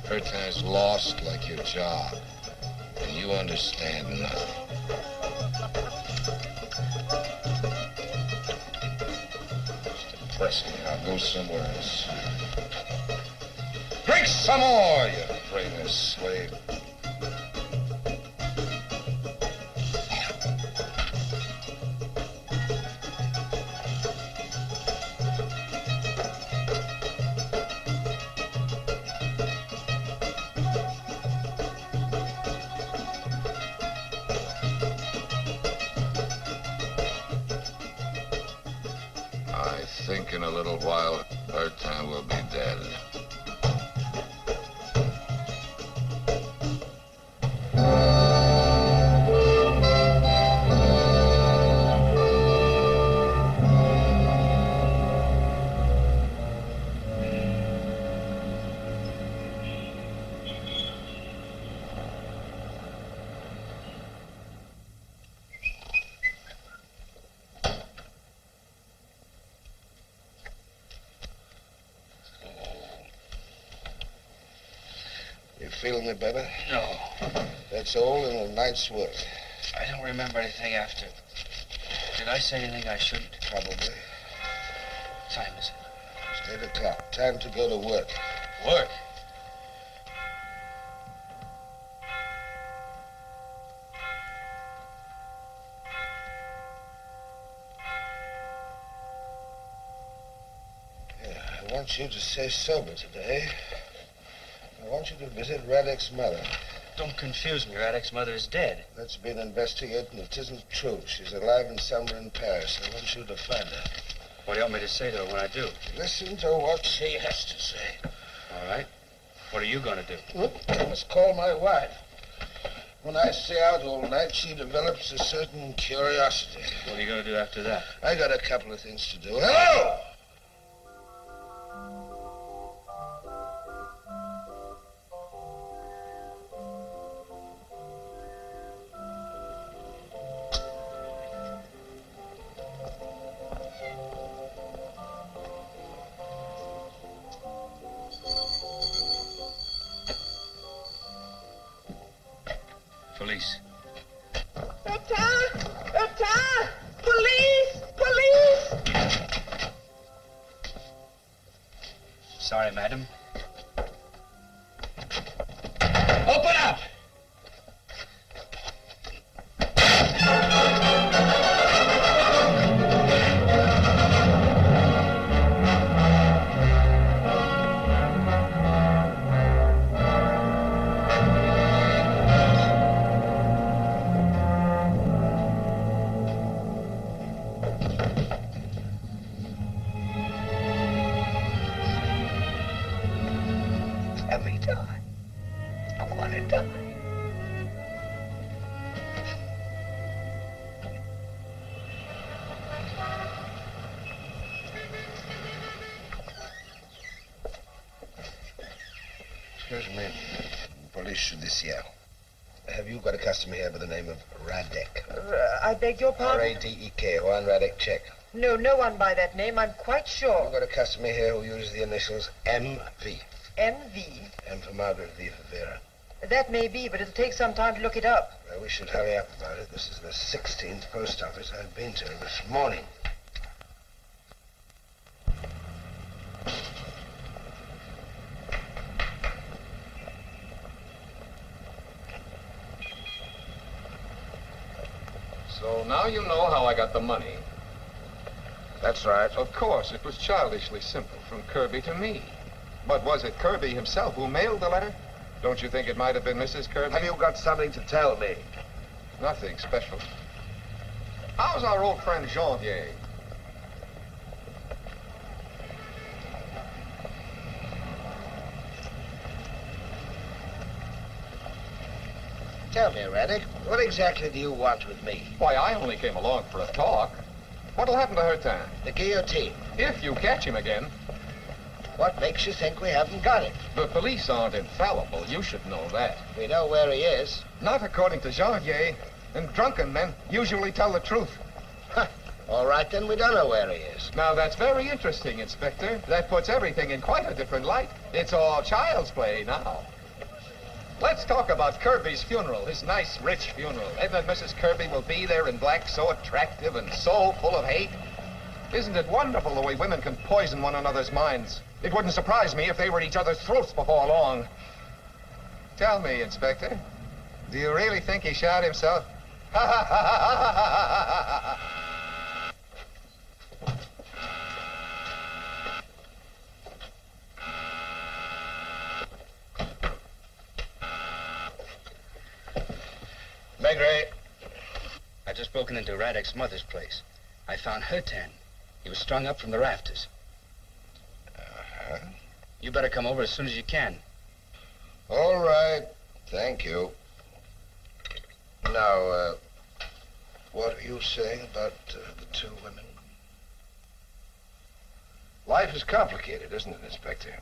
Her time's lost like your job. And you understand nothing. It's depressing. I'll go somewhere else. Drink some more, you brainless slave. I think in a little while, our time will be dead.
feeling any better?
No.
That's all in a night's work.
I don't remember anything after. Did I say anything I shouldn't?
Probably.
What time is it?
It's 8 o'clock. Time to go to work.
Work?
I want you to stay sober today. I want you to visit Radek's mother.
Don't confuse me. Radek's mother is dead.
That's been investigating. It isn't true. She's alive and somewhere in Paris. I want you to find her.
What do you want me to say to her when I do?
Listen to what she has to say.
All right. What are you going to do?
I must call my wife. When I stay out all night, she develops a certain curiosity.
What are you going to do after that?
I got a couple of things to do. Hello!
Police.
Doctor! Doctor! Police! Police!
Sorry, madam. Open up!
Let me die. I want to die.
Excuse me. Police judiciaire. Have you got a customer here by the name of Radek?
I beg your pardon?
R-A-D-E-K. Juan Radek, check.
No, no one by that name. I'm quite sure.
You've got a customer here who uses the initials M.V.
M.V.
M for Margaret, V for Vera.
That may be, but it'll take some time to look it up.
Well, we should hurry up about it. This is the 16th post office I've been to this morning.
So now you know how I got the money.
That's right.
Of course, it was childishly simple from Kirby to me. But was it Kirby himself who mailed the letter? Don't you think it might have been Mrs. Kirby?
Have you got something to tell me?
Nothing special. How's our old friend Janvier?
Tell me, Radek, what exactly do you want with me?
Why, I only came along for a talk. What'll happen to Hertan?
The guillotine.
If you catch him again.
What makes you think we haven't got him?
The police aren't infallible. You should know that.
We know where he is.
Not according to Janvier. And drunken men usually tell the truth.
All right, then we don't know where he is.
Now, that's very interesting, Inspector. That puts everything in quite a different light. It's all child's play now. Let's talk about Kirby's funeral, his nice, rich funeral. Isn't it Mrs. Kirby will be there in black, so attractive and so full of hate? Isn't it wonderful the way women can poison one another's minds? It wouldn't surprise me if they were at each other's throats before long. Tell me, Inspector, do you really think he shot himself?
Megre.
I just broken into Radek's mother's place. I found Hertan. He was strung up from the rafters.
Uh-huh.
You better come over as soon as you can.
All right. Thank you. Now, what are you saying about the two women?
Life is complicated, isn't it, Inspector?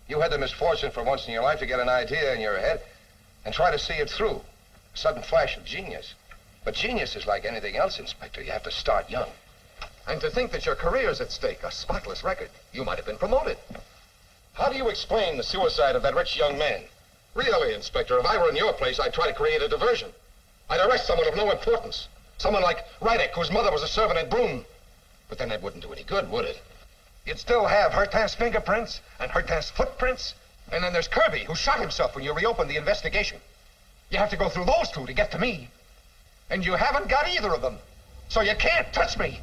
You had the misfortune for once in your life to get an idea in your head and try to see it through. A sudden flash of genius. But genius is like anything else, Inspector. You have to start young.
And to think that your career's at stake, a spotless record. You might have been promoted.
How do you explain the suicide of that rich young man?
Really, Inspector, if I were in your place, I'd try to create a diversion. I'd arrest someone of no importance. Someone like Rydick, whose mother was a servant at Broome. But then that wouldn't do any good, would it? You'd still have Hurtath's fingerprints and Hurtath's footprints. And then there's Kirby, who shot himself when you reopened the investigation. You have to go through those two to get to me. And you haven't got either of them. So you can't touch me.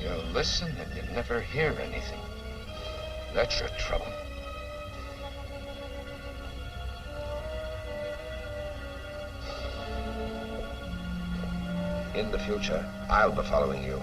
You listen and you never hear anything. That's your trouble. In the future, I'll be following you.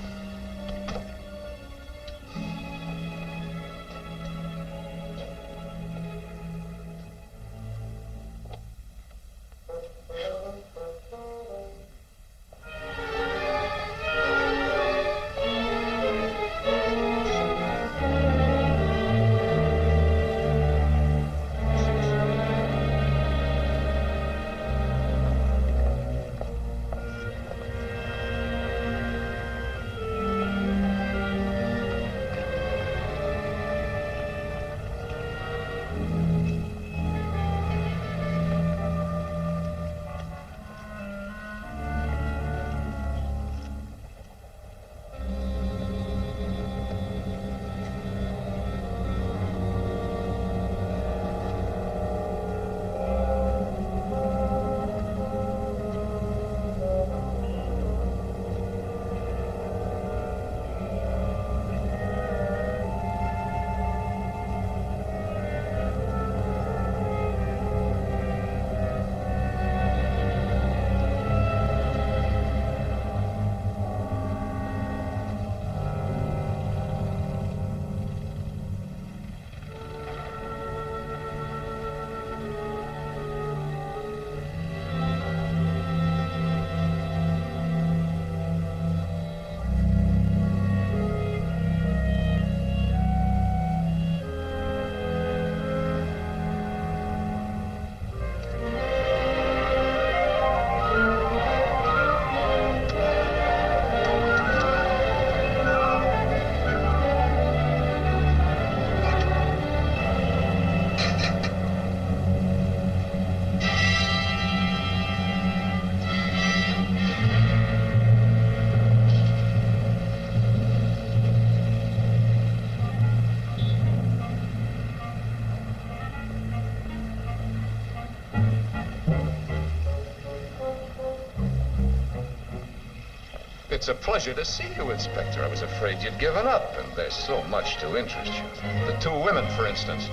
It's a pleasure to see you, Inspector. I was afraid you'd given up, and there's so much to interest you. The two women, for instance.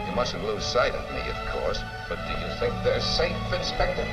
You mustn't lose sight of me, of course, but do you think they're safe, Inspector?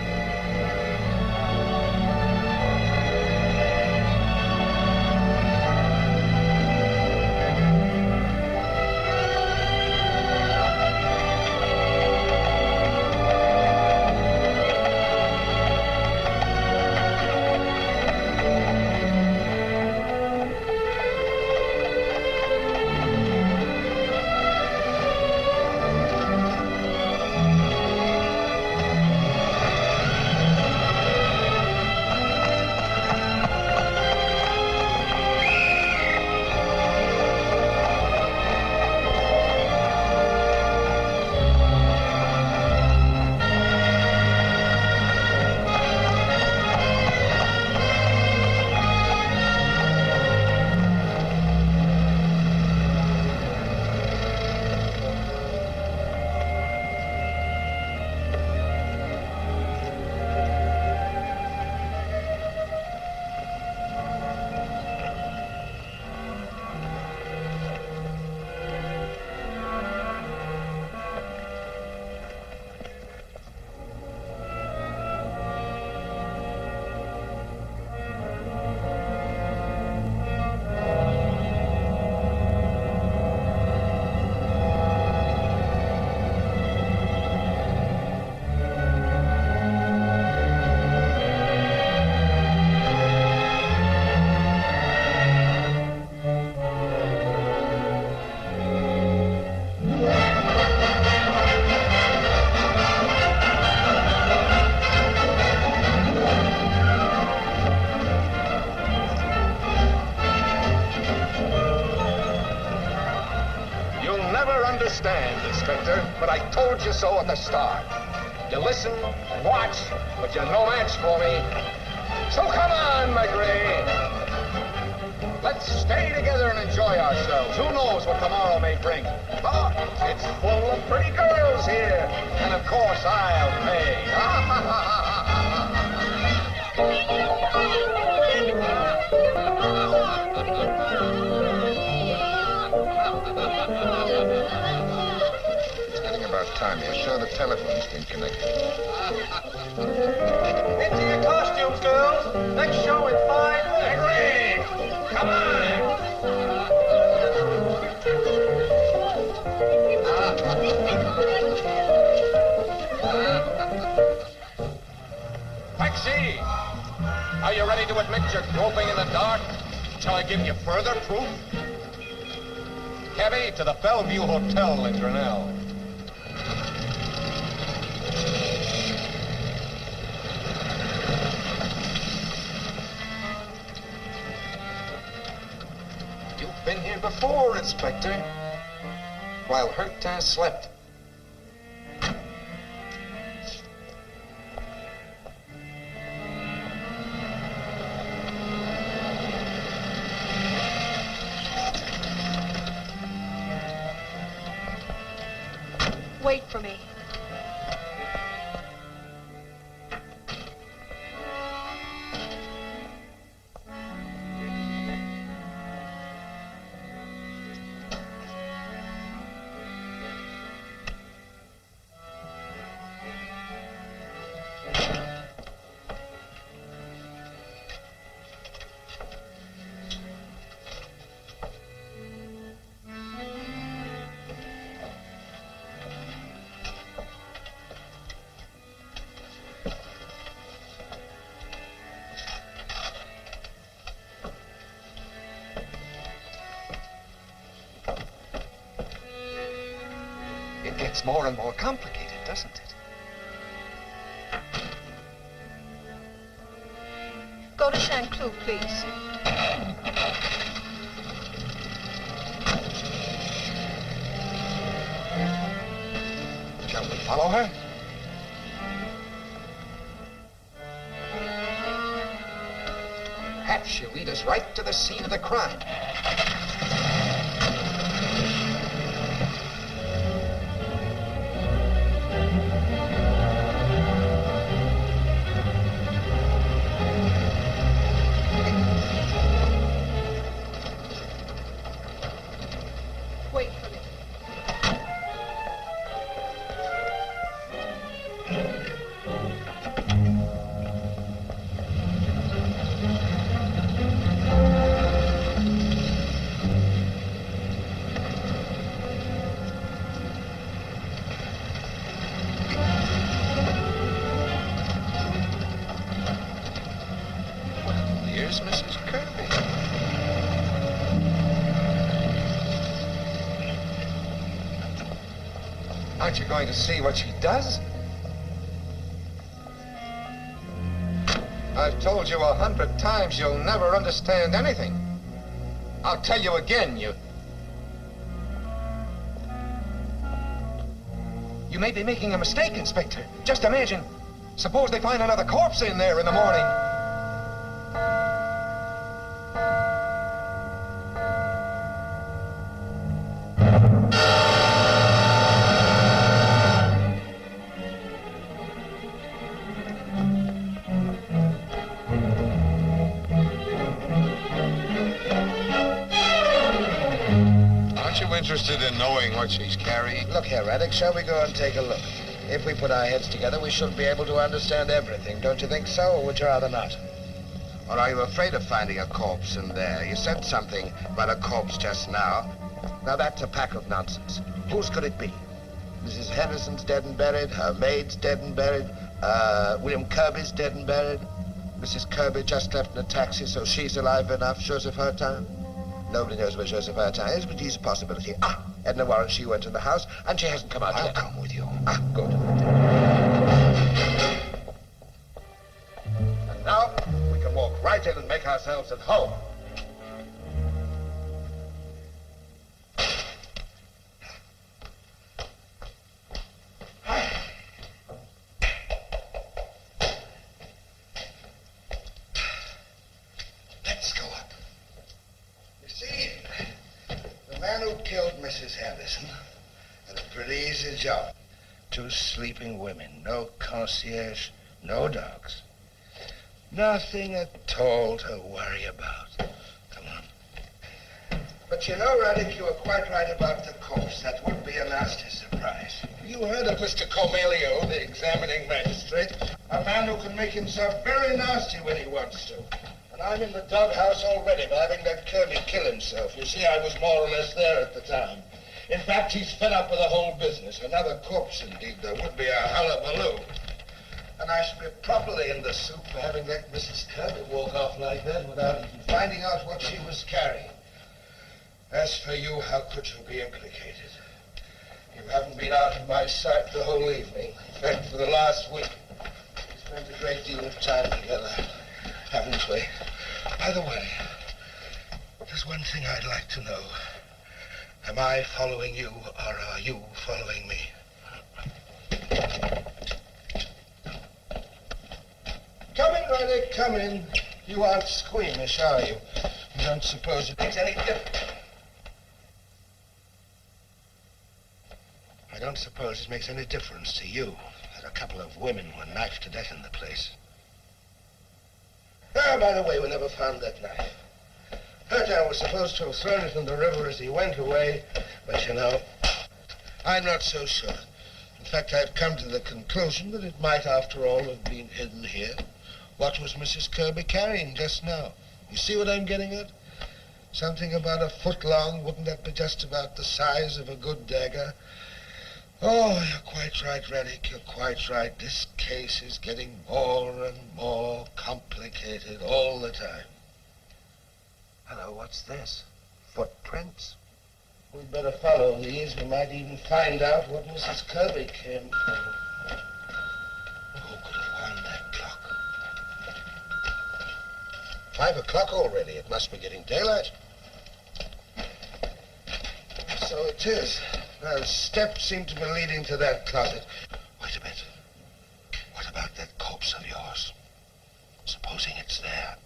Inspector, but I told you so at the start. You listen and watch, but you're no match for me. So come on, McGree. Let's stay together and enjoy ourselves. Who knows what tomorrow may bring? Oh, it's full of pretty girls here. And of course, I'll pay.
It's getting about time. You're sure the telephone's been connected.
Into your costumes, girls. Next show in 5 minutes.
Agree. Come on. Taxi! Are you ready to admit you're groping in the dark? Shall I give you further proof? Cabby, to the Bellevue Hotel in Grinnell. You've been here before, Inspector, while Hurtin slept.
Wait for me.
It gets more and more complicated, doesn't it?
Go to Saint-Cloud, please.
Shall we follow her? Perhaps she'll lead us right to the scene of the crime.
Wait for me.
Well, here's Mrs. Kirby.
Aren't you going to see what she does? I've told you 100 times you'll never understand anything. I'll tell you again, you may be making a mistake, Inspector. Just imagine. Suppose they find another corpse in there in the morning.
Aren't you interested in knowing what she's carrying?
Look here, Raddick, shall we go and take a look? If we put our heads together, we should be able to understand everything. Don't you think so, or would you rather not?
Or are you afraid of finding a corpse in there? You said something about a corpse just now.
Now, that's a pack of nonsense. Whose could it be? Mrs. Henderson's dead and buried. Her maid's dead and buried. William Kirby's dead and buried. Mrs. Kirby just left in a taxi, so she's alive enough. Joseph Hurtin. Nobody knows where Joseph Hurtin is, but he's a possibility. Edna Warren, she went to the house, and she hasn't come out yet.
I'll come with you.
Good.
And now, we can walk right in and make ourselves at home. Mrs. Harrison. And a pretty easy job. 2 sleeping women, no concierge, no dogs. Nothing at all to worry about. Come on. But you know, Raddick, you were quite right about the corpse. That would be a nasty surprise. You heard of Mr. Comelio, the examining magistrate. A man who can make himself very nasty when he wants to. And I'm in the doghouse already by having let Kirby kill himself. You see, I was more or less there at the time. In fact, he's fed up with the whole business. Another corpse, indeed. There would be a hullabaloo. And I should be properly in the soup for having let Mrs. Kirby walk off like that without even finding out what she was carrying. As for you, how could you be implicated? You haven't been out of my sight the whole evening. In fact, for the last week, we spent a great deal of time together, haven't we? By the way, there's one thing I'd like to know. Am I following you, or are you following me? Come in, Raddick, come in. You aren't squeamish, are you? You don't suppose it makes any difference? I don't suppose it makes any difference to you that a couple of women were knifed to death in the place. Ah, by the way, we never found that knife. Hertown was supposed to have thrown it in the river as he went away, but you know, I'm not so sure. In fact, I've come to the conclusion that it might, after all, have been hidden here. What was Mrs. Kirby carrying just now? You see what I'm getting at? Something about a foot long. Wouldn't that be just about the size of a good dagger? Oh, you're quite right, Raddick. You're quite right. This case is getting more and more complicated all the time. Hello, what's this? Footprints? We'd better follow these. We might even find out what Mrs. Kirby came for. Who could have wound that clock? 5 o'clock already. It must be getting daylight. So it is. Steps seem to be leading to that closet. Wait a bit. What about that corpse of yours? Supposing it's there.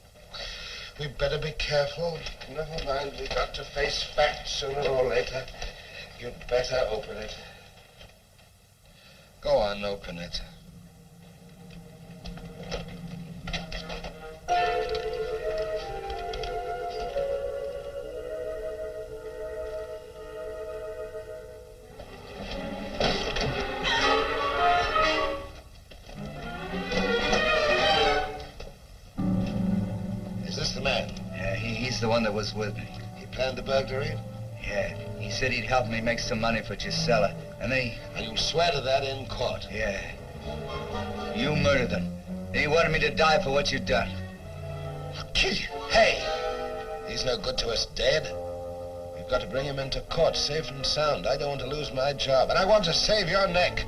We'd better be careful. Never mind, we've got to face facts sooner or later. You'd better open it. Go on, open it.
He's the one that was with me.
He planned the burglary?
Yeah. He said he'd help me make some money for Gisela. And
you swear to that in court?
Yeah. You murdered them. And he wanted me to die for what you'd done.
I'll kill you. Hey! He's no good to us dead. We've got to bring him into court safe and sound. I don't want to lose my job. And I want to save your neck.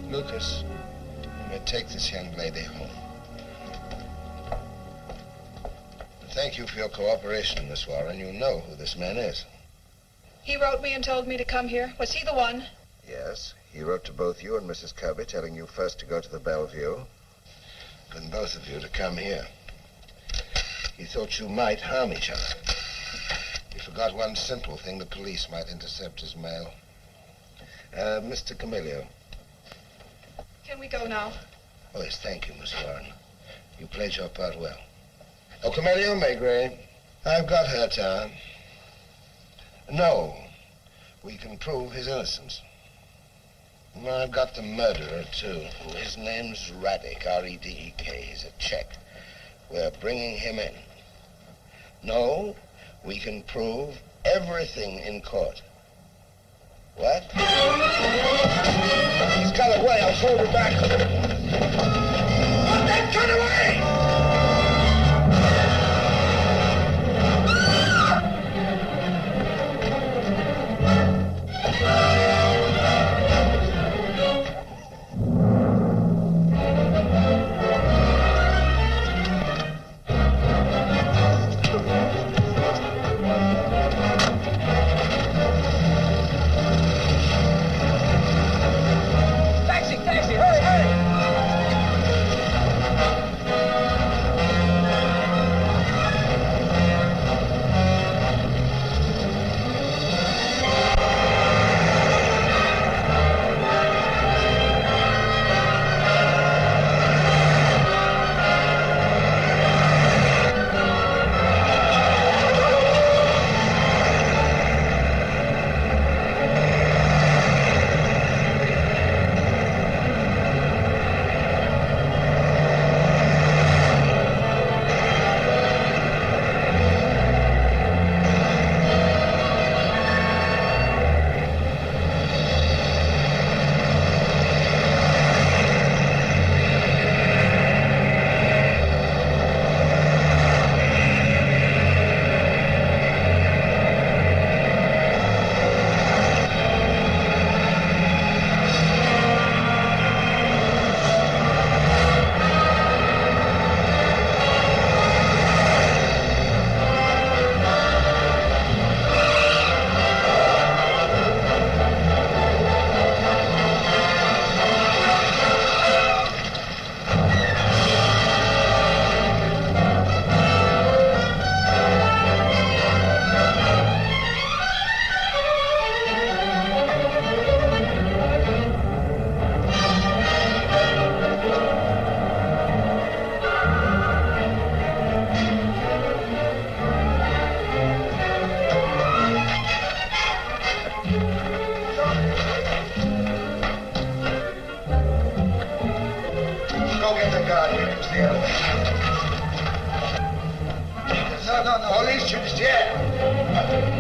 Lucas, you may take this young lady home. Thank you for your cooperation, Miss Warren. You know who this man is.
He wrote me and told me to come here. Was he the one?
Yes. He wrote to both you and Mrs. Kirby, telling you first to go to the Bellevue, then both of you to come here. He thought you might harm each other. He forgot one simple thing. The police might intercept his mail. Mr. Camilio.
Can we go now?
Oh, yes, thank you, Miss Warren. You played your part well. Oh, Camilio Maigret, I've got Hertown. No, we can prove his innocence. And I've got the murderer, too. His name's Raddick, R-E-D-E-K. He's a Czech. We're bringing him in. No, we can prove everything in court. What? He's got away. I'll hold her back. Put that gun away!
Taxi, hurry, hurry!
guard. You use the elevator. No. Police shoots, yeah.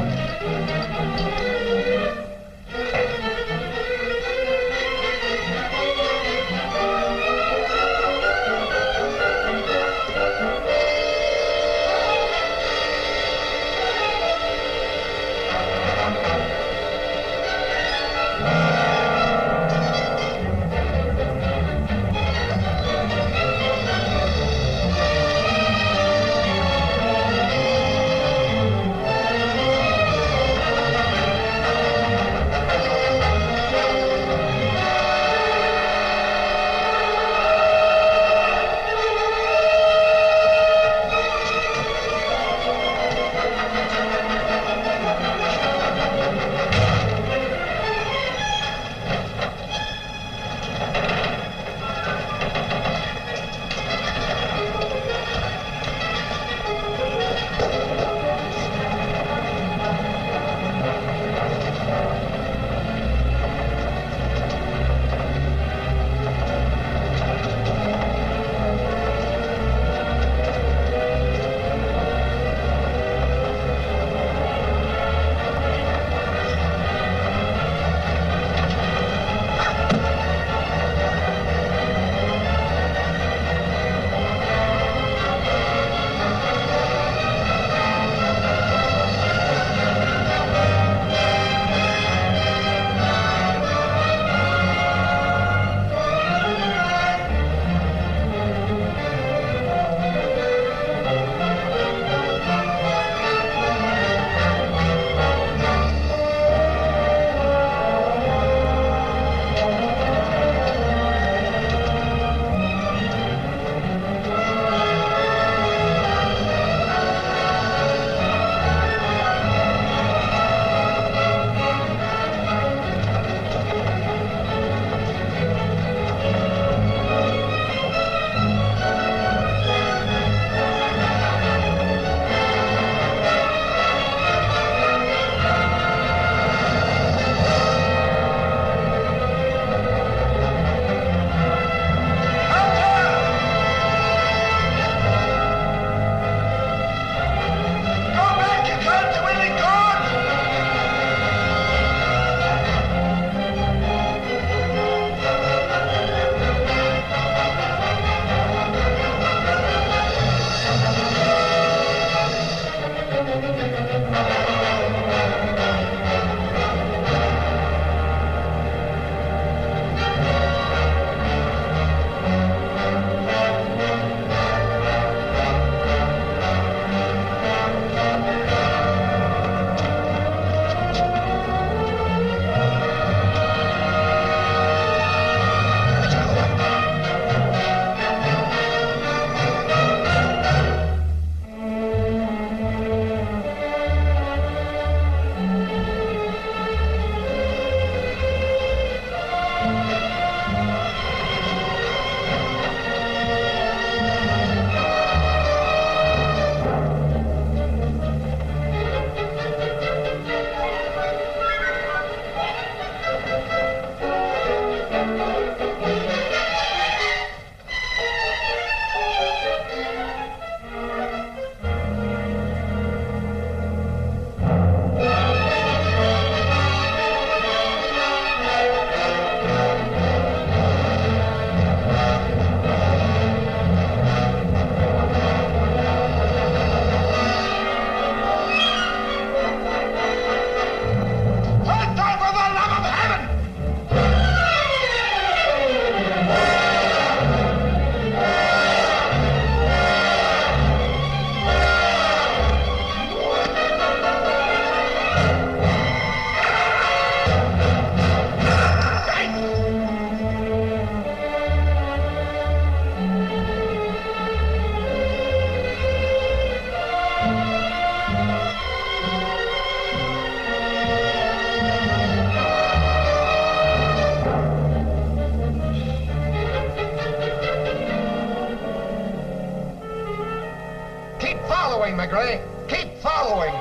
following, McGray. Keep following.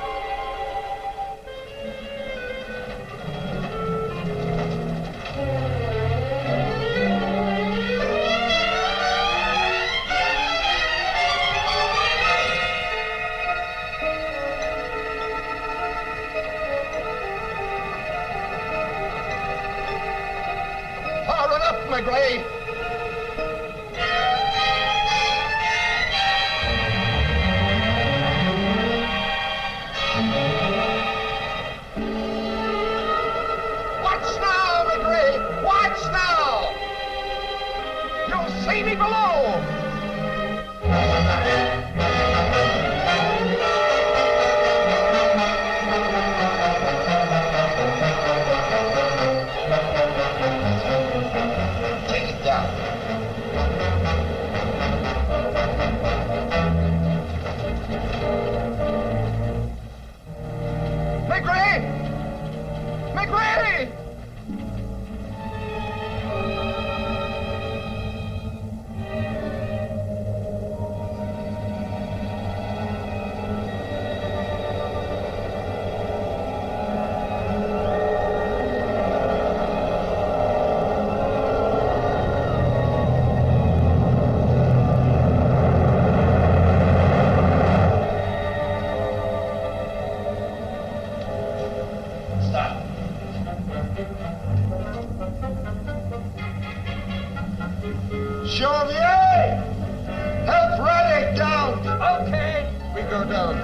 Hey! Help Roddy down!
Okay.
We go down.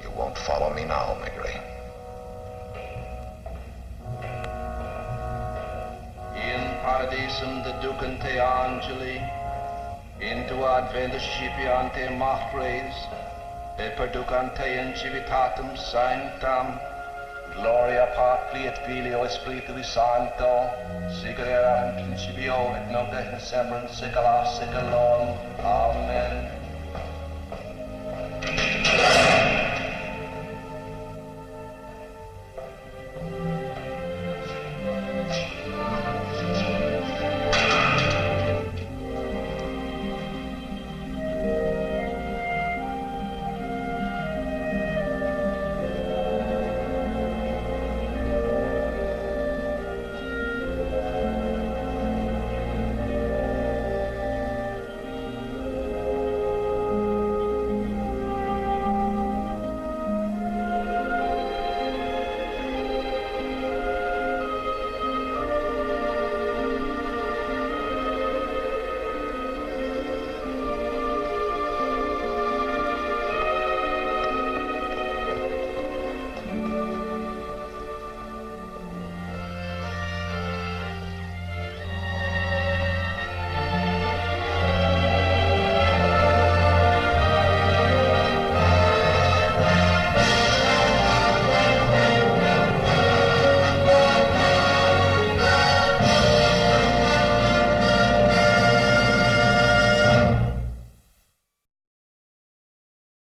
You won't follow me now, Migray.
In paradisum de ducante angeli, into advent scipiante machres, et perducante in civitatem sanctam, gloria Patri et Filio et Spiritui Sancto, sic erat in principio et nunc et in semper in saecula saeculorum. Amen.